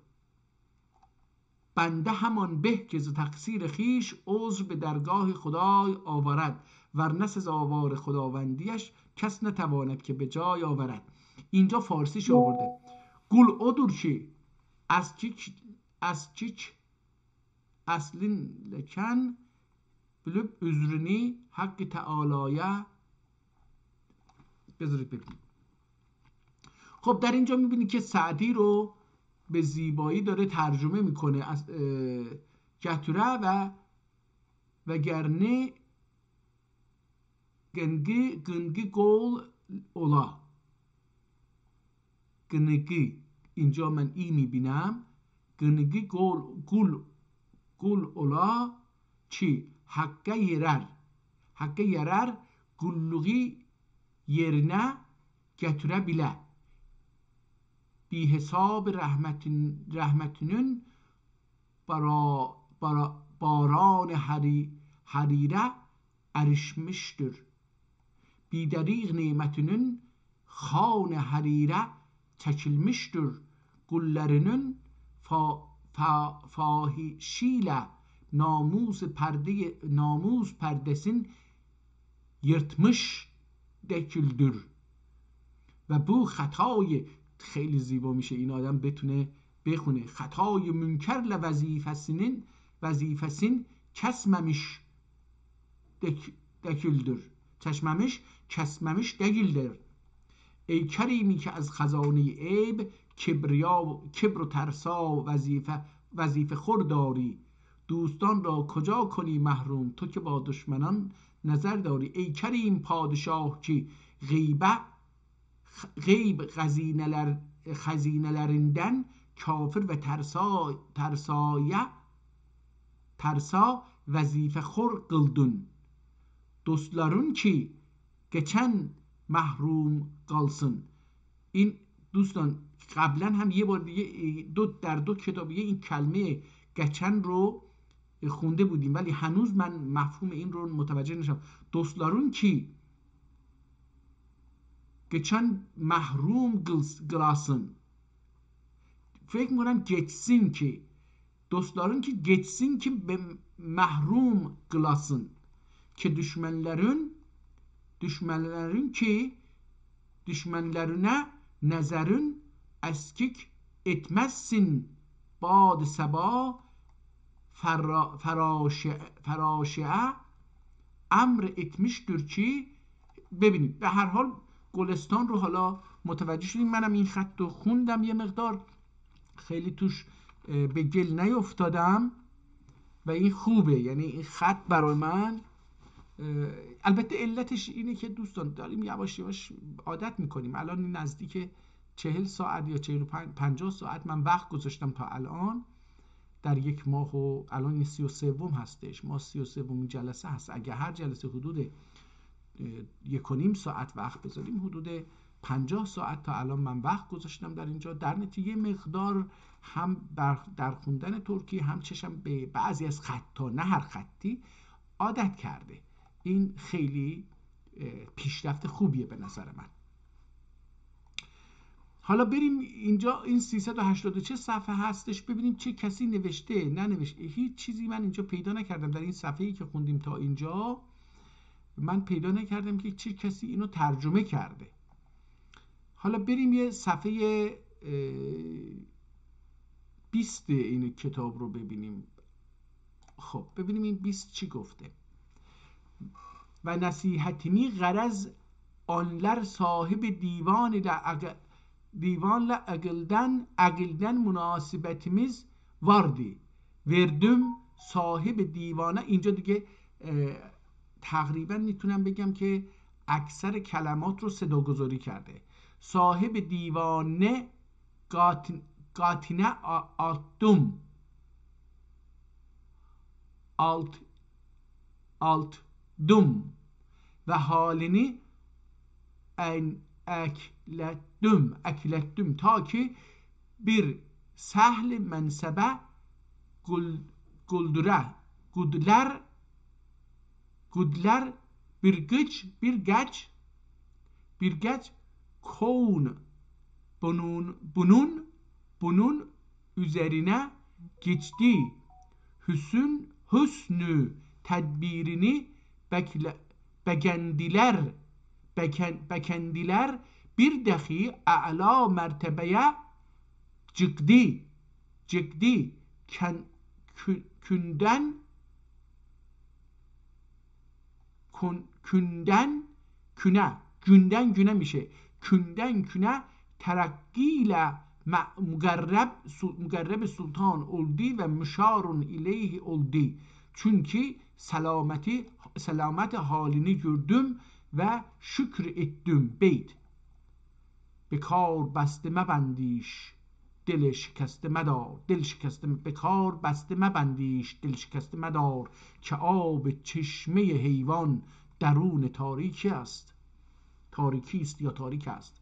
بنده همان به که ز تقصیر خیش عذر به درگاه خدای آورد، ورنه سزاوار خداوندیش کس نتواند که به جای آورد. اینجا فارسیش آورده. گل ادور که از چیچ اصلین لکن بلوب üzrünü حق تعالیه. بذارید ببینید. خب در اینجا میبینید که سعدی رو به زیبایی داره ترجمه میکنه از گتوره و گرنه گنگی گول اولا. گنگی اینجا من ای میبینم، گنگی گول اولا چی؟ حقه یرر گلوغی yerine getirebilir. Bir hesab rahmetinin baran harire erişmiştir. Bir deriq nimetinin xan harire çekilmiştir. Gullerinin fahişiyle namuz perdesin yırtmış دکلدر. و بو خطای خیلی زیبا میشه این آدم بتونه بخونه. خطای منکر وظیفسین کسممش دکلدر. کسممش دگیلدر. ای کریمی که از خزانه عیب کبر و ترسا وظیفه خور داری. دوستان را کجا کنی محروم تو که با دشمنان نظر داری. ای کریم پادشاه کی غیب خزینelerinden kafir ve tersa vazife خور kıldın. Dostların ki geçen محروم kalsın. این دوستان قبلا هم یه بار دیگه در دو کتابیه این کلمه گچن رو خونده بودیم ولی هنوز من مفهوم این رو متوجه نشدم. دوستلارون کی geçen محروم گلاسın. فکر میکنم geçsin ki dostların ki geçsin ki به محروم گلاسın ki düşmanların ki düşmanlarına nazarın eskik etmezsin bad sabah فراشعه امر etmiştir ki. ببینید به هر حال گلستان رو حالا متوجه شدیم. منم این خط رو خوندم یه مقدار، خیلی توش به گل نیفتادم و این خوبه. یعنی این خط برای من البته علتش اینه که دوستان داریم یواش یواش عادت میکنیم. الان نزدیک 40 ساعت یا 45-50 ساعت من وقت گذاشتم تا الان در یک ماه و الان این 33 هستش. ما 33 جلسه هست. اگه هر جلسه حدود 1.5 ساعت وقت بذاریم حدود 50 ساعت تا الان من وقت گذاشتم در اینجا. در نتیجه مقدار هم در خوندن ترکی هم چشم به بعضی از خطا، نه هر خطی، عادت کرده. این خیلی پیشرفت خوبیه به نظر من. حالا بریم اینجا این 380 صفحه هستش ببینیم چه کسی نوشته ننوشته. هیچ چیزی من اینجا پیدا نکردم در این صفحه‌ای که خوندیم تا اینجا. من پیدا نکردم که چه کسی اینو ترجمه کرده. حالا بریم یه صفحه 20 این کتاب رو ببینیم. خب ببینیم این 20 چی گفته. و نصیحتیمی غرض آنلر صاحب divanla agilden münasebetimiz vardı. Verdim صاحب دیوانه. اینجا دیگه تقریبا میتونم بگم که اکثر کلمات رو صداگذاری کرده. صاحب دیوانه قاتینه altdum ve halini eklettim ta ki bir sehl mensebe gudler bir geç koun bunun üzerine geçti. Hüsnü tedbirini bekendiler bir dahi a'la mertebeye çıktı. Künden günden güne میشه künden küne terakkiyle mugarreb sultan oldu ve müşarun ileyhi oldu. Çünkü selamet halini gördüm ve şükür ettim. Beyt. به کار بسته مبندیش دل شکسته مدار به کار بسته مبندیش دل شکسته مدار که آب چشمه حیوان درون تاریکی است تاریکی است یا تاریک است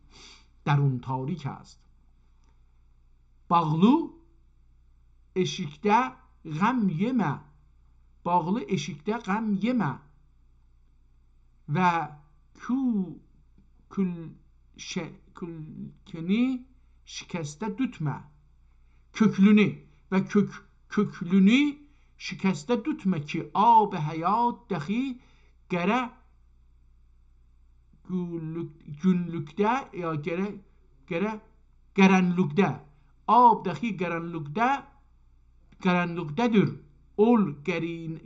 درون تاریک است bağlı eşikte gam yeme bağlı eşikte gam yeme ve külkeni şikeste tutma köklünü ve köklünü şikeste tutma ki ab hayat dahi gere günlükte ya gere gerenlükte ab dahi gerenlüktedir ol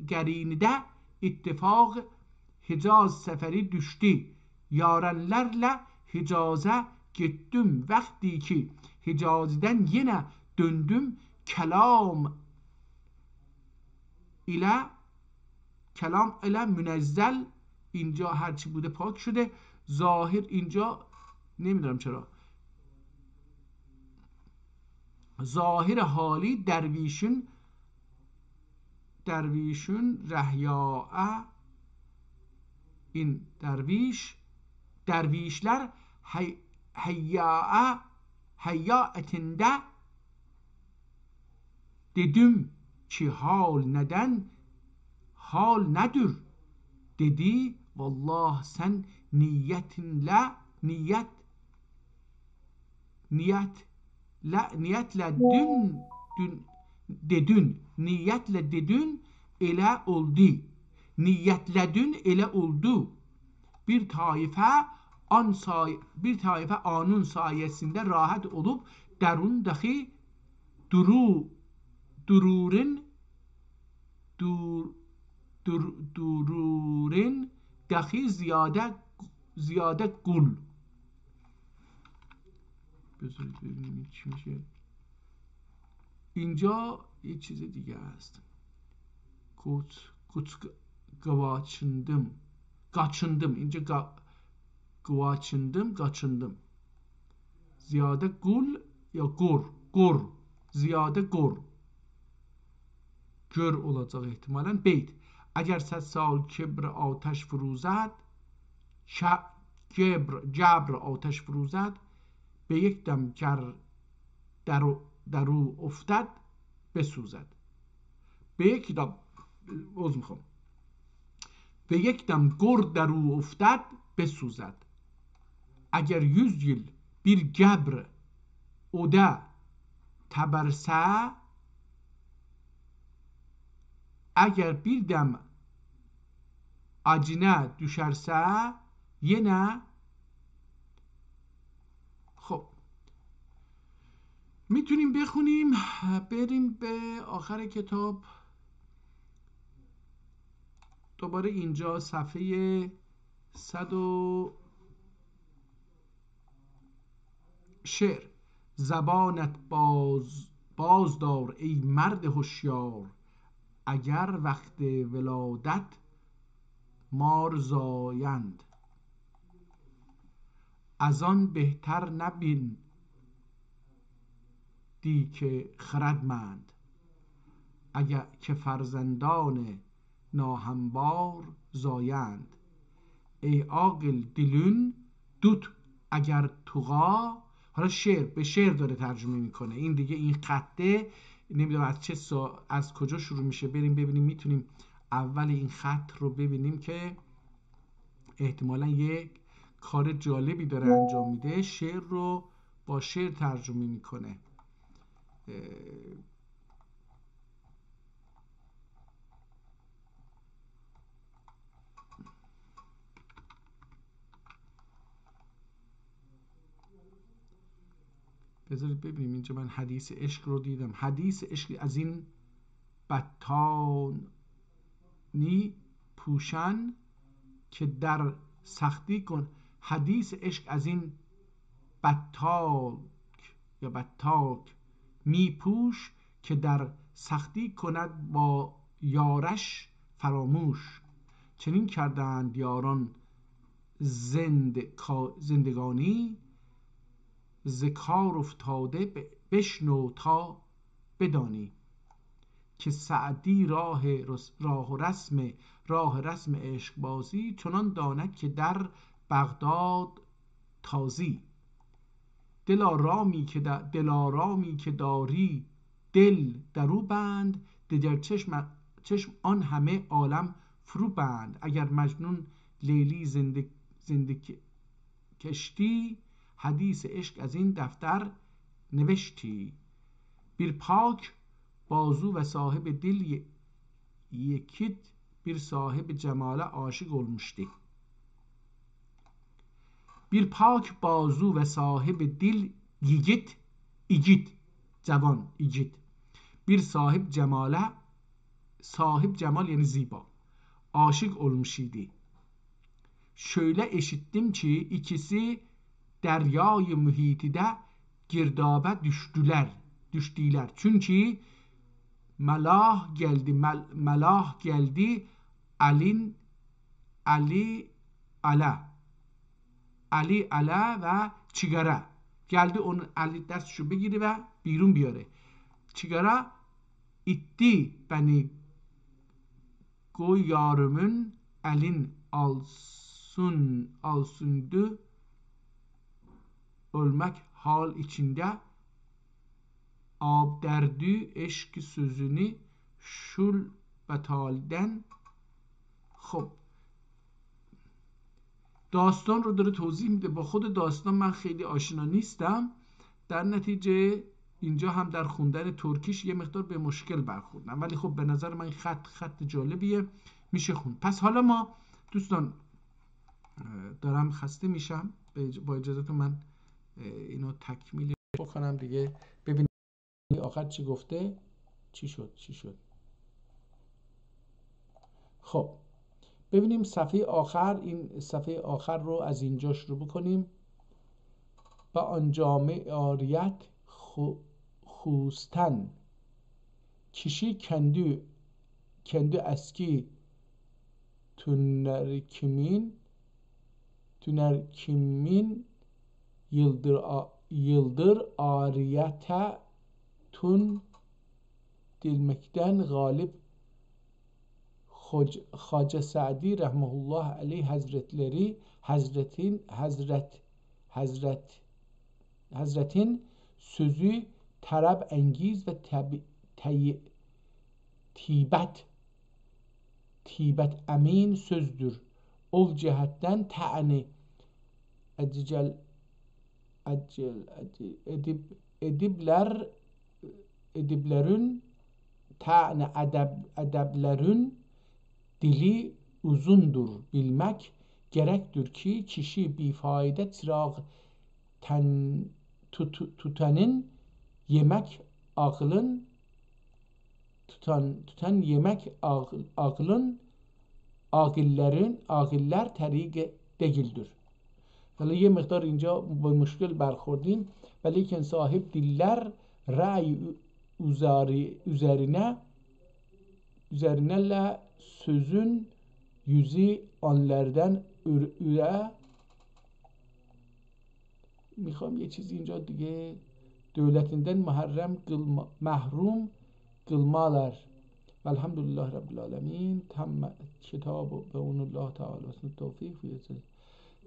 gerinide ittifak Hicaz seferi düştü yarenlerle Hicaz'a gittim vakti ki Hicaz'den yine döndüm kelam ile münezzel اینجا هرچی بوده پاک شده ظاهر اینجا نمیدونم چرا ظاهر حالی درویشون رهیاء این dervişler hayyaetinde dedim ki hal nedir dedi vallah sen niyetle dedin ele oldu ele oldu bir taife anın sayesinde rahat olup derundaki dururun dahi ziyade gul اینجا یه چیز دیگه است kaçındım اینجا kaçındım ziyade gul ya gur ziyade gur gör olacak ihtimalen beyt اگر 100 سال کبر آتش فروزد جبر آتش فروزد به یک دم گر درو افتد بسوزد به یک دم گر درو افتد بسوزد اگر 100 yıl bir gebr oda teberse eğer bir dem acine düşerse yine خب میتونیم بخونیم بریم به آخر کتاب دوباره اینجا صفحه 100 شعر زبانت بازدار ای مرد هوشیار اگر وقت ولادت مار زایند از آن بهتر نبین دی که خردمند اگر که فرزندان ناهموار زایند ای عاقل دلون دوت اگر توغا حالا به شعر داره ترجمه میکنه این دیگه این خطه نمیدونم از کجا شروع میشه بریم ببینیم میتونیم اول این خط رو ببینیم که احتمالا یک کار جالبی داره انجام میده شعر رو با شعر ترجمه میکنه بذارید ببینیم اینجا من حدیث عشق رو دیدم حدیث عشق از این بطانی پوشن که در سختی کن. حدیث عشق از این بطاک یا بطاک می پوش، که در سختی کند با یارش فراموش. چنین کردند یاران زندگانی، ز کار افتاده بشنو تا بدانی. که سعدی راه رسم عشق بازی، چنان داند که در بغداد تازی. دلارامی که داری دل درو بند، دگر چشم آن همه عالم فرو بند. اگر مجنون لیلی زنده کشتی، حدیث عشق از این دفتر نوشتی. بیر پاک بازو و صاحب دل یکیت، بیر صاحب جمال عاشق olmuştu. Bir pak bazu ve sahibi dil yiğit جوان yiğit. Bir sahip cemal yani ziba. Aşık olmuş idi. Şöyle eşittim ki ikisi deryayı mühitide girdaba düştüler. Çünkü melah geldi Ali ala ve çigara. Geldi onun Ali destşu بگیره و بیرون بیاره. çigara itti beni yarımın elin alsındı, ölmek hal içinde derdi eşk sözünü şul betalden. خب داستان رو داره توضیح میده. با خود داستان من خیلی آشنا نیستم، در نتیجه اینجا هم در خوندن ترکیش یه مقدار به مشکل برخوردم، ولی خب به نظر من خط جالبیه، میشه خوند. پس حالا ما دوستان دارم خسته میشم، با اجازهتون من اینو تکمیل بکنم دیگه. ببینید آخر چی گفته، چی شد. خب ببینیم صفحه آخر، این صفحه آخر رو از اینجا شروع بکنیم. با آن جامع عاریت خوستن، کشی کندو اسکی tünerkimin yıldır ariyete tun dilmekten galip. Hoca Sa'di rahmetullah aleyh hazretleri Hazretin sözü tarab engiz ve tibet emin sözdür. O cihetten ta'ni ediblerin ta'ni edeblerin dili uzundur. Bilmek gerektir ki kişi bifayde çırağı tutanın yemek aklın tutan yemek aklın ağiller طریق değildir. حالا یه مقدار اینجا با مشکل برخوردیم، ولی که صاحب دلر رأی üzerine sözün yüzü onlardan üre. میخوام یه چیزی اینجا دیگه، دولتinden محروم قılmalar. Velhamdülillah Rabbil Alemin. Tam کتاب به اون الله تعالی توفیق.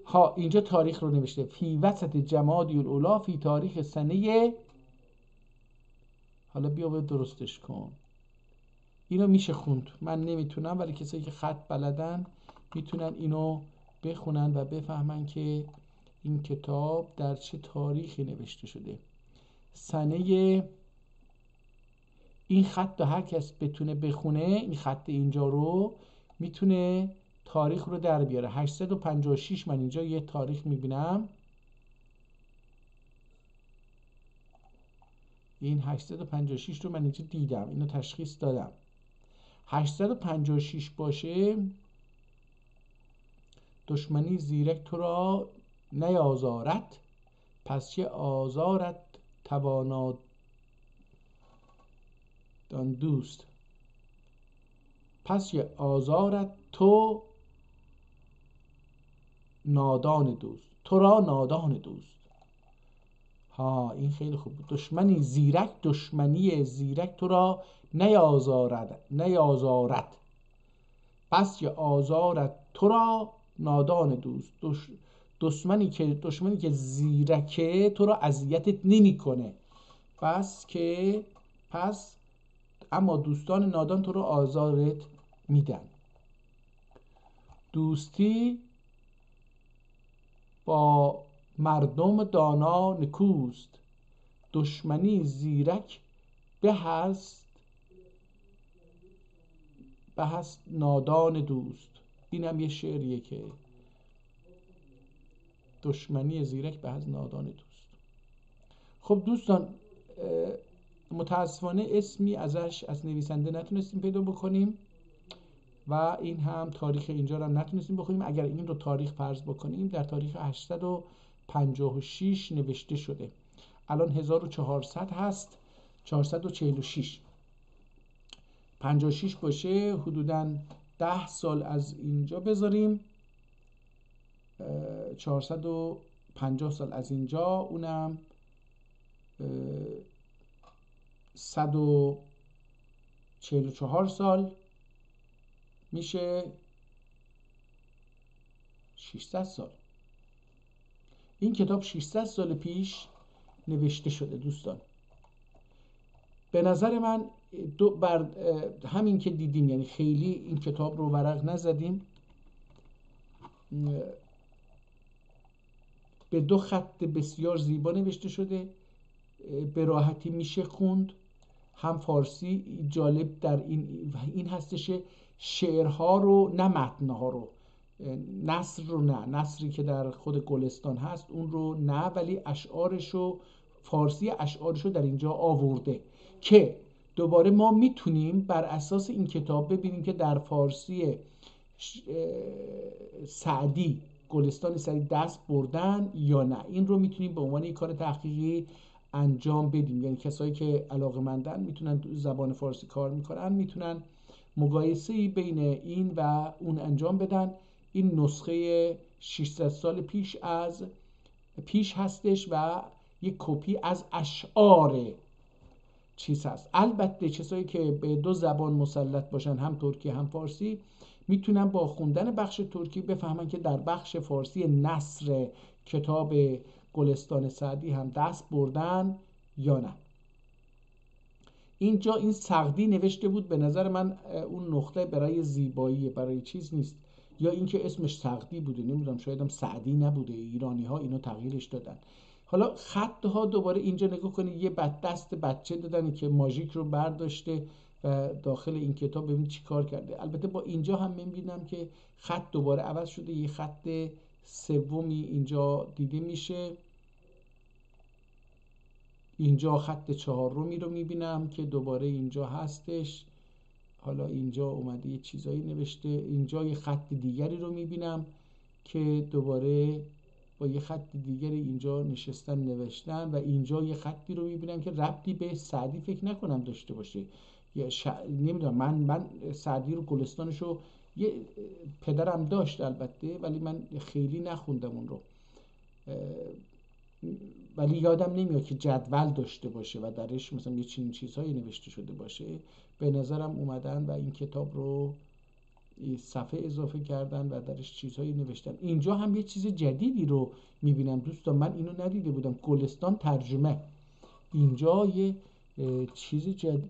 ها اینجا تاریخ رو نوشته فی وسط جمادی الاولی، فی تاریخ سنه. حالا بیا به درستش کن. اینو میشه خوند، من نمیتونم، ولی کسایی که خط بلدن میتونن اینو بخونن و بفهمن که این کتاب در چه تاریخی نوشته شده. سنه این خط رو هر کس بتونه بخونه، این خط اینجا رو میتونه تاریخ رو در بیاره. 856 من اینجا یه تاریخ میبینم، این 856 رو من اینجا دیدم، اینو تشخیص دادم. 856 باشه دشمنی زیرک تو را نیازارد، پس چه آزارت توانا دان دوست. پس چه آزارت تو نادان دوست، تو را نادان دوست. ها این خیلی خوب بود. دشمنی زیرک تو را نیازارد، پس چه آزارت تو را نادان دوست. دشمنی که زیرکه تو را اذیتت نمیکنه، پس اما دوستان نادان تو را آزارت میدن. دوستی با مردم دانا نکوست، دشمنی زیرک به است نادان دوست. اینم یه شعریه که دشمنی زیرک به از نادان دوست. خب دوستان متاسفانه اسمی ازش از نویسنده نتونستیم پیدا بکنیم و این هم تاریخ اینجا رو نتونستیم بخونیم. اگر این رو تاریخ فرض بکنیم در تاریخ 856 نوشته شده، الان 1400 هست، 446 56 باشه حدوداً 10 سال از اینجا بذاریم، 450 سال از اینجا، اونم 144 سال میشه 600 سال. این کتاب 600 سال پیش نوشته شده دوستان. به نظر من همین که دیدیم، یعنی خیلی این کتاب رو ورق نزدیم، به 2 خط بسیار زیبا نوشته شده، به راحتی میشه خوند. هم فارسی جالب در این هستش شعرها رو نه متنها رو، نثر رو نه، نثری که در خود گلستان هست اون رو نه، ولی فارسی اشعارش رو در اینجا آورده که دوباره ما میتونیم بر اساس این کتاب ببینیم که در فارسی سعدی، گلستان سعدی دست بردن یا نه. این رو میتونیم به عنوان یک کار تحقیقی انجام بدیم، یعنی کسایی که علاقه‌مندن میتونن زبان فارسی کار میکنن میتونن مقایسه‌ای بین این و اون انجام بدن. این نسخه 600 سال پیش هستش و یک کپی از اشعار چیز هست. البته کسایی که به 2 زبان مسلط باشن، هم ترکی هم فارسی، میتونن با خوندن بخش ترکی بفهمن که در بخش فارسی نثر کتاب گلستان سعدی هم دست بردن یا نه. اینجا این سعدی نوشته بود، به نظر من اون نقطه برای زیبایی، برای چیز نیست، یا اینکه اسمش سعدی بوده، نمیدونم، شاید هم سعدی نبوده، ایرانی ها اینو تغییرش دادن. حالا خط ها دوباره اینجا نگاه کنید، یه دست بچه دادن که ماژیک رو برداشته و داخل این کتاب ببینید چی کار کرده. البته با اینجا هم میبینم که خط دوباره عوض شده، یه خط سومی اینجا دیده میشه، اینجا خط 4می رو میبینم که دوباره اینجا هستش. حالا اینجا اومده یه چیزایی نوشته، اینجا یه خط دیگری رو میبینم که دوباره با یه خط دیگری اینجا نشستن نوشتن، و اینجا یه خطی رو میبینم که ربطی به سعدی فکر نکنم داشته باشه. نمیدونم، من سعدی رو گلستانشو یه پدرم داشت البته، ولی من خیلی نخوندم اون رو، ولی یادم نمیاد که جدول داشته باشه و درش مثلا یه چنین چیزهایی نوشته شده باشه. به نظرم اومدن و این کتاب رو صفحه اضافه کردن و درش چیزهایی نوشتن. اینجا هم یه چیز جدیدی رو میبینم دوستان، من اینو ندیده بودم، گلستان ترجمه. اینجا یه چیز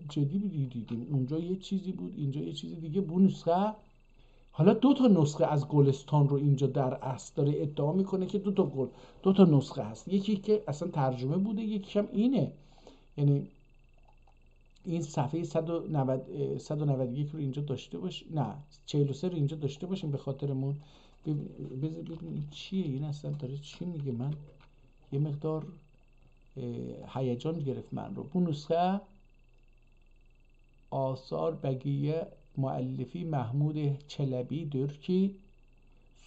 جدیدی دیدیم، اونجا یه چیزی بود، اینجا یه چیز دیگه. بو نسخه، حالا 2 تا نسخه از گلستان رو اینجا در اصل داره ادعا میکنه که 2 تا نسخه هست، یکی که اصلا ترجمه بوده، یکی هم اینه. یعنی این صفحه 191 رو اینجا داشته باش، نه 43 رو اینجا داشته باشیم به خاطرمون. بذار ببینیم چیه این اصلا، داره چی میگه. من یه مقدار هیجان گرفت من رو. بو نسخه آثار بقیه müellifi Mahmud Çelebi'dir ki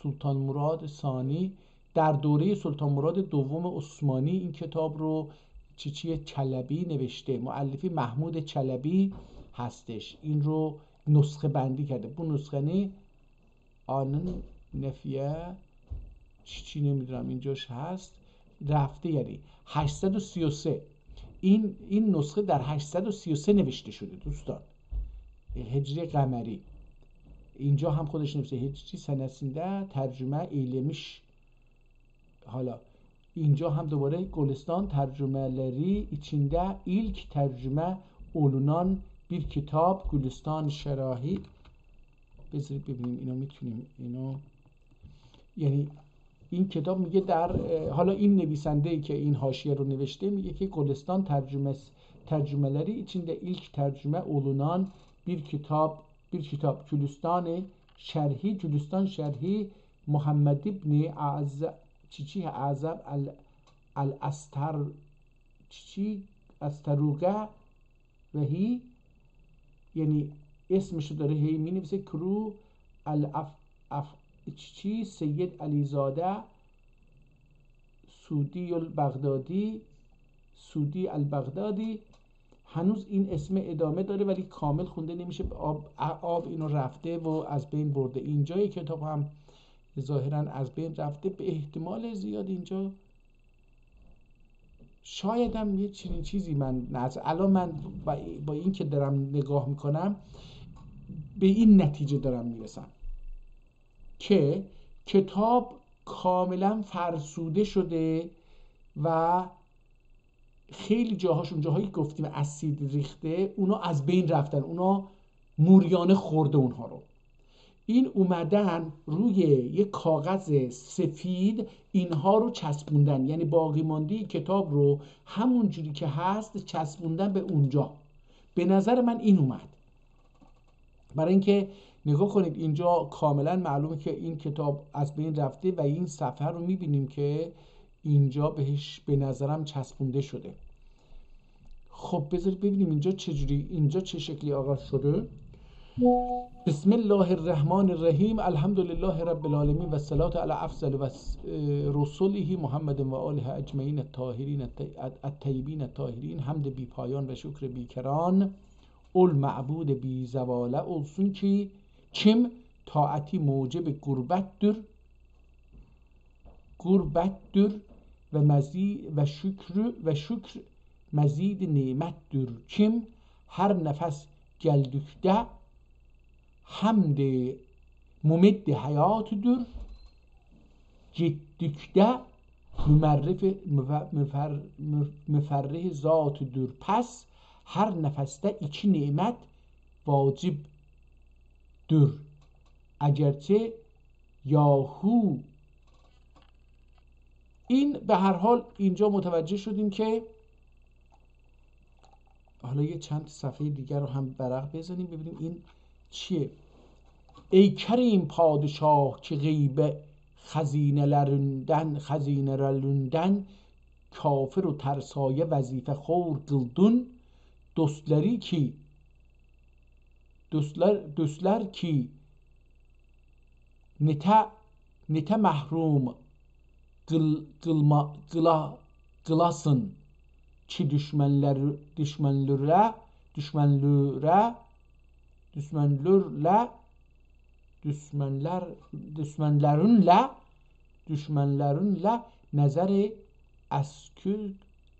سلطان مراد ثانی در دوره سلطان مراد دوم عثمانی این کتاب رو چیچی چلبی نوشته. مؤلفی محمود چلبی هستش. این رو نسخه بندی کرده. Bu نسخه آنن نفیه چی نمیدونم اینجاش هست رفته، یعنی 833. این نسخه در 833 نوشته شده دوستان، هجری قمری. اینجا هم خودش نوشته هجری سنسینده ترجمه ایلمیش. حالا اینجا هم دوباره گلستان tercümeleri içinde ilk tercüme olunan bir kitap گلستان شراحی. بذارید ببینیم اینو میتونیم اینو، یعنی این کتاب میگه در حالا این نویسنده که این حاشیه رو نوشته میگه که گلستان tercümeleri içinde ilk tercüme olunan bir kitap گلستان شرحی محمد ابن اعظم استروگه و هی، یعنی اسمشو داره هی می نویسه کرو سید علیزاده سودی البغدادی. هنوز این اسم ادامه داره ولی کامل خونده نمیشه، آب اینو رفته و از بین برده. اینجای کتاب هم ظاهرا از بین رفته، به احتمال زیاد اینجا شاید هم یه چنین چیزی الان من با این که دارم نگاه میکنم به این نتیجه دارم میرسم که کتاب کاملا فرسوده شده و خیلی جاهاش، اون جاهایی گفتیم اسید ریخته، اونا از بین رفتن، اونا موریانه خورده اونها رو. این اومدن روی یک کاغذ سفید اینها رو چسبوندن، یعنی باقی مانده کتاب رو همون جوری که هست چسبوندن به اونجا. به نظر من این اومد، برای اینکه نگاه کنید اینجا کاملا معلومه که این کتاب از بین رفته و این صفحه رو میبینیم که اینجا بهش به نظرم چسبونده شده. خب بذارید ببینیم اینجا چجوری، اینجا چه شکلی آغاز شده. بسم الله الرحمن الرحیم الحمد لله رب العالمین و الصلاة علی افضل و رسوله محمد و آله اجمعین الطاهرین الطیبین الطاهرین. حمد بی پایان و شکر بی کران اول معبود بی زواله olsun ki kim taati موجب gurbettir ve şükr مزید نعمتtir. Kim her nefes geldikçe hamd mumid hayatıdır, gittikçe müferrih zatıdır. Pes her nefeste iki nimet vacibdir. Egerçe yahu. این به هر حال اینجا متوجه شدیم که حالا یه چند صفحه دیگر رو هم برق بزنیم ببینیم این چیه. ای کریم پادشاه که غیب خزینelerinden kafir و ترسایه وظیفه خور قلدون dostlar ki nete mahrum kılasın ki düşmanlarınla nazarı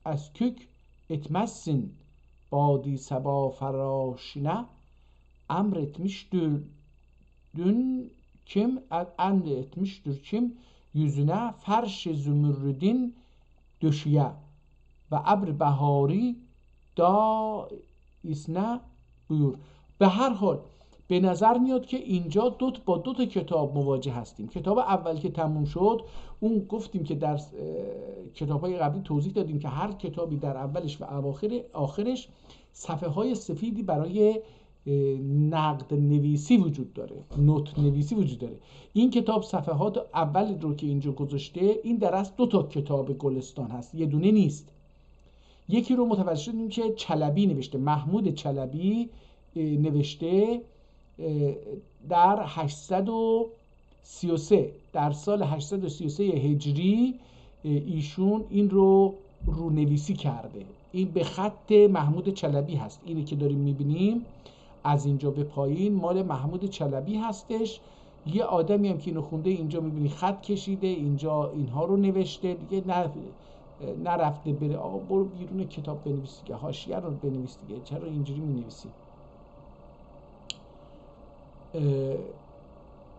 askük etmezsin. Badi sabah faraşine emretmiştir kim yüzüne ferş zümrüdin döşüye ve abr behari da isne buyur. به هر حال به نظر میاد که اینجا با دو تا کتاب مواجه هستیم. کتاب اول که تموم شد اون گفتیم که در کتاب‌های قبلی توضیح دادیم که هر کتابی در اولش و آخرش صفحه های سفیدی برای نقد نویسی وجود داره، نوت نویسی وجود داره. این کتاب صفحات اول رو که اینجا گذاشته، این در اصل دو تا کتاب گلستان هست، یه دونه نیست. یکی رو متوجه شدیم که چلبی نوشته، محمود چلبی نوشته در 33 در سال 833 هجری ایشون این رو رونویسی کرده. این به خط محمود چلبی هست. اینی که داریم میبینیم از اینجا به پایین مال محمود چلبی هستش. یه آدمی هم که اینو خونده اینجا میبینی خط کشیده، اینجا اینها رو نوشته دیگه. نرفته بره آقا برو بیرون کتاب بنویس دیگه، حاشیه رو بنویس دیگه، چرا اینجوری مینویسی؟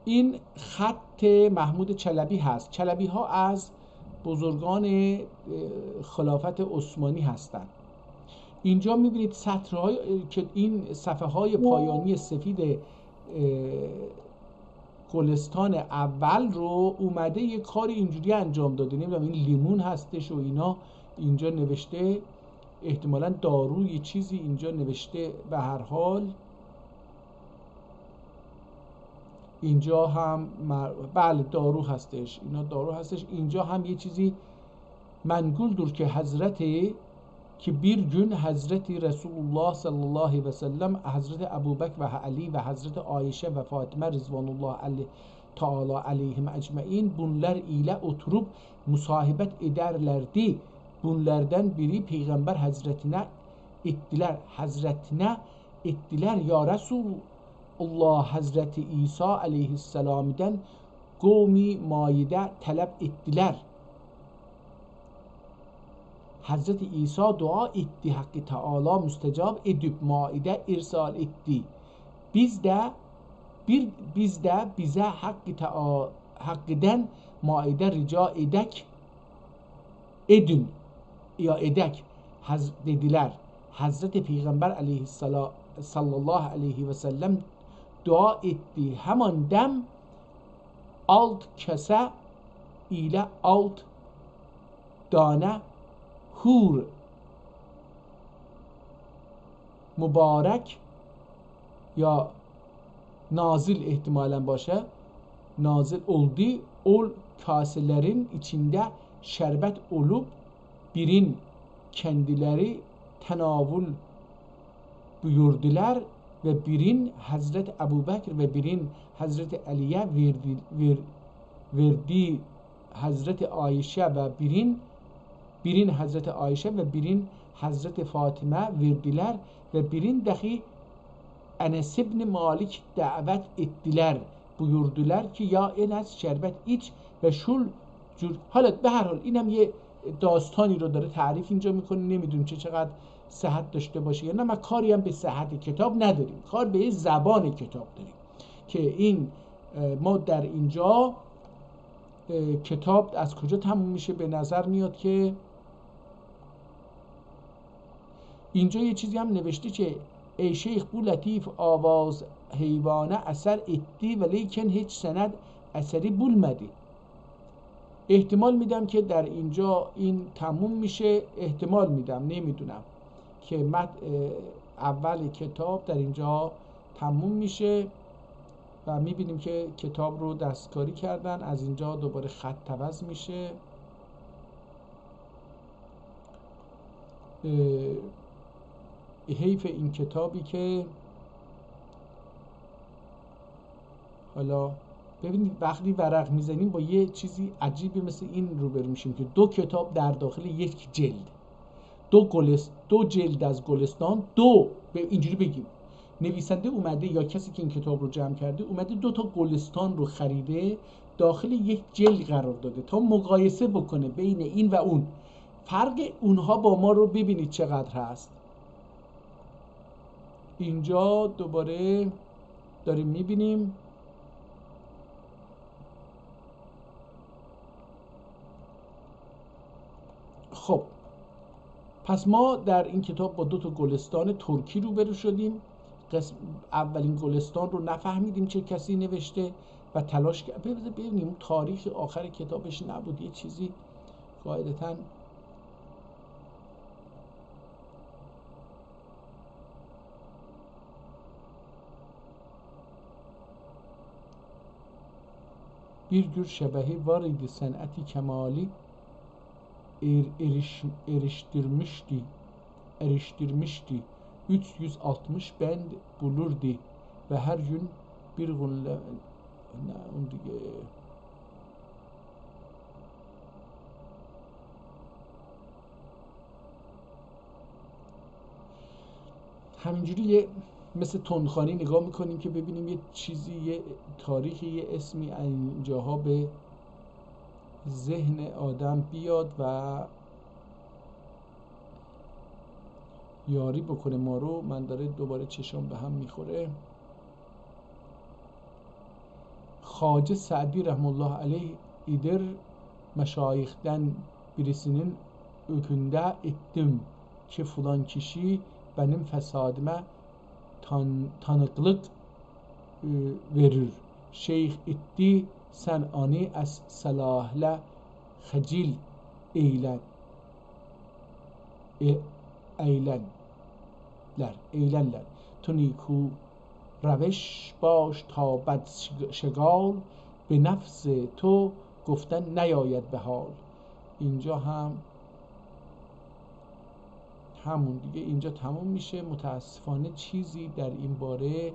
این خط محمود چلبی هست. چلبی ها از بزرگان خلافت عثمانی هستند. اینجا میبینید سطرهای که این صفحه های پایانی سفید گلستان اول رو اومده یه کار اینجوری انجام داده. نمیدونم این لیمون هستش و اینا اینجا نوشته، احتمالاً داروی چیزی اینجا نوشته. به هر حال اینجا هم بله دارو هستش، اینا دارو هستش. اینجا هم یه چیزی منگول دور که حضرتی که bir gün Hazreti Resulullah sallallahu aleyhi ve sellem Hazreti Ebu Bekr ve Ali ve Hazreti Ayşe ve Fatıma Rizvanullah Teala aleyhim ecmaîn bunlar ile oturup musahibet ederlerdi. Bunlardan biri Peygamber Hazretine ettiler ya Resulullah Hazreti İsa aleyhisselam'dan kavmi Maide talep ettiler. Hazreti İsa dua etti, Hakkı Teala müstecab edip maide irsal etti. Biz de bize Hakkı'dan maide rica edin ya edek dediler. Hazreti Peygamber aleyhisselam sallallahu aleyhi ve sellem dua etti. Hemen dem alt kese ile alt dane hur mübarek ya nazil ihtimalen باشه nazil oldu. Ol kaselerin içinde şerbet olup birin kendileri tenavül buyurdular ve birin Hazreti Ebu Bekir ve birin Hazreti Ali'ye verdi Hazreti Ayşe ve birin Hazreti Ayşe ve birin Hazreti Fatıma verdiler ve birin dahi Enes ibn Malik davet ettiler. Buyurdular ki ya Enes şerbet iç ve şul جور. حالا به هر حال اینم یه داستانی رو داره تعریف اینجا میکنه. نمیدونیم چقدر صحت داشته باشه یا نه. ما کاری هم به صحت کتاب نداریم، کار به زبان کتاب داریم که این ما در اینجا کتاب از کجا تموم میشه. به نظر میاد که اینجا یه چیزی هم نوشته که ای شیخ بو لطیف آواز حیوانه اثر اتی ولیکن هیچ سند اثری بولمدی. احتمال میدم که در اینجا این تموم میشه، احتمال میدم، نمیدونم، که اول کتاب در اینجا تموم میشه و میبینیم که کتاب رو دستکاری کردن. از اینجا دوباره خط عوض میشه. حیف این کتابی که حالا ببینید وقتی ورق میزنیم با یه چیزی عجیبی مثل این روبرو میشیم که دو کتاب در داخل یک جلد، دو جلد از گلستان، به اینجوری بگیم نویسنده اومده یا کسی که این کتاب رو جمع کرده اومده 2 تا گلستان رو خریده داخل یک جلد قرار داده تا مقایسه بکنه بین این و اون. فرق اونها با ما رو ببینید چقدر هست. اینجا دوباره داریم میبینیم خب پس ما در این کتاب با 2 تا گلستان ترکی روبرو شدیم. اولین گلستان رو نفهمیدیم چه کسی نوشته و تلاش ببینیم تاریخ آخر کتابش نبود، یه چیزی قاعدتاً bir gür şebehi var idi sen'ati kemali eriştirmişti 360 bend bulurdu ve her gün bir نه اون دیگه همینجوری یه مثل تندخوانی نگاه میکنیم که ببینیم یه چیزی، یه تاریخی، یه اسمی اینجاها به ذهن آدم بیاد و یاری بکنه ما رو. من داره دوباره چشام به هم میخوره. خواجه سعدی رحمه الله علیه ایدر مشایخten birisinin ökünde ettim ki falan kişi benim fesadıma tanıklık verir. Şeyh etti sen ani az salahle خجil eğlenler. تو نیکو روش باش تا بد شگال به نفس تو گفتن نیاید به حال. اینجا هم همون دیگه اینجا تموم میشه. متاسفانه چیزی در این باره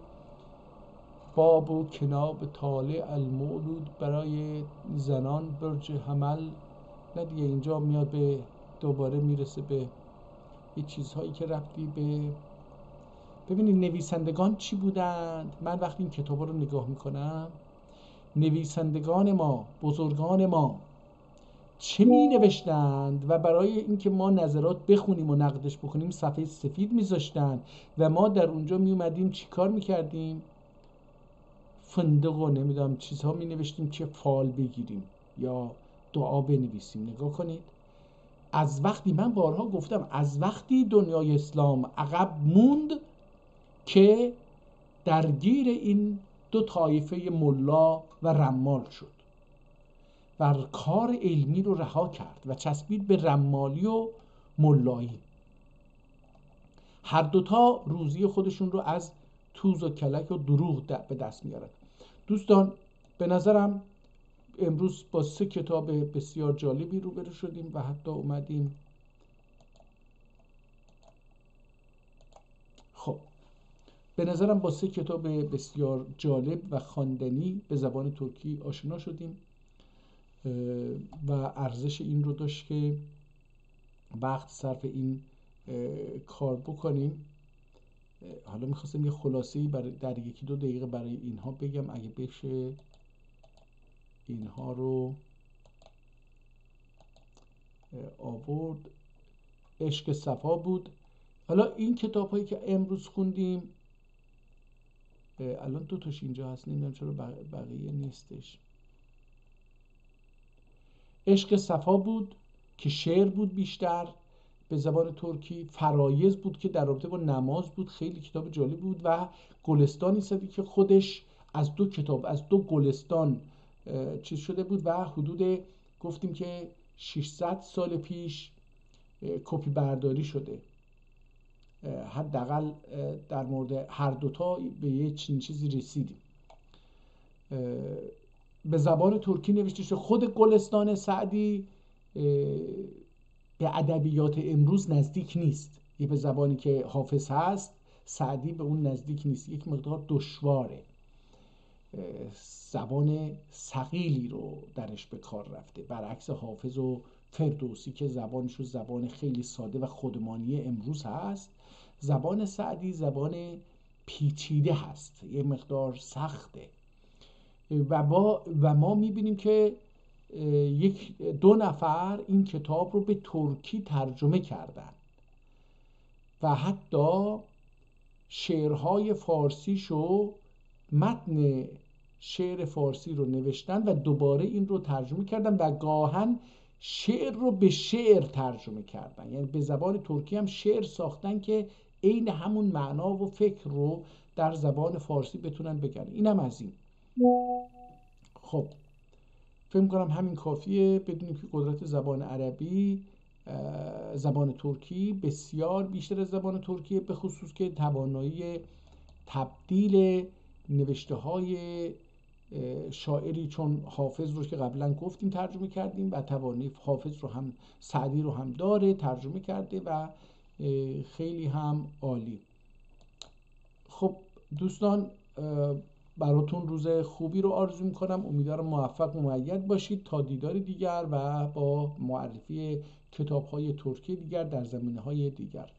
باب و کناب طالع المولود برای زنان برج حمل نه دیگه. اینجا میاد به دوباره میرسه به یه چیزهایی که ربطی به ببینید نویسندگان چی بودند. من وقتی این کتاب رو نگاه میکنم نویسندگان ما، بزرگان ما چه می نوشتند و برای اینکه ما نظرات بخونیم و نقدش بکنیم صفحه سفید میذاشتند و ما در اونجا می اومدیم چی کار میکردیم؟ فندق و نمیدونم چیزها می نوشتیم که فال بگیریم یا دعا بنویسیم. نگاه کنید از وقتی من بارها گفتم از وقتی دنیای اسلام عقب موند که درگیر این دو طایفه ملا و رمال شد و کار علمی رو رها کرد و چسبید به رمالی و ملایی. هر دوتا روزی خودشون رو از توز و کلک و دروغ به دست میارن. دوستان به نظرم امروز با 3 کتاب بسیار جالبی روبرو شدیم و حتی اومدیم به نظرم با 3 کتاب بسیار جالب و خواندنی به زبان ترکی آشنا شدیم و ارزش این رو داشت که وقت صرف این کار بکنیم. حالا میخواستم یه خلاصه‌ای در 1-2 دقیقه برای اینها بگم اگه بشه اینها رو آورد. عشق صفا بود. حالا این کتاب هایی که امروز خوندیم الان 2 تاش اینجا هست نمیدونم چرا بقیه نیستش. عشق صفا بود که شعر بود بیشتر به زبان ترکی. فرایض بود که در رابطه با نماز بود، خیلی کتاب جالب بود. و گلستانی سدی که خودش از 2 کتاب از 2 گلستان چیز شده بود و حدود گفتیم که 600 سال پیش کپی برداری شده. حداقل در مورد هر دوتا به یه چیزی رسیدیم. به زبان ترکی نوشته شده. خود گلستان سعدی به ادبیات امروز نزدیک نیست. یه به زبانی که حافظ هست سعدی به اون نزدیک نیست، یک مقدار دشواره، زبان ثقیلی رو درش به کار رفته، برعکس حافظ و فردوسی که زبانشو زبان خیلی ساده و خودمانی امروز هست. زبان سعدی زبان پیچیده هست، یه مقدار سخته و ما میبینیم که 1-2 نفر این کتاب رو به ترکی ترجمه کردن و حتی شعرهای فارسیشو، متن شعر فارسی رو نوشتن و دوباره این رو ترجمه کردن و گاهن شعر رو به شعر ترجمه کردن، یعنی به زبان ترکی هم شعر ساختن که عین همون معنا و فکر رو در زبان فارسی بتونن بگن. اینم از این. خب فکر می‌کنم همین کافیه. بدونیم که قدرت زبان عربی، زبان ترکی بسیار بیشتر از زبان ترکی، به خصوص که توانایی تبدیل نوشته های شاعری چون حافظ رو که قبلا گفتیم ترجمه کردیم و توانایی حافظ رو هم سعدی رو هم داره ترجمه کرده و خیلی هم عالی. خب دوستان براتون روز خوبی رو آرزو میکنم. امیدوارم موفق و مؤید باشید. تا دیداری دیگر و با معرفی کتاب‌های ترکی دیگر در زمینه‌های دیگر.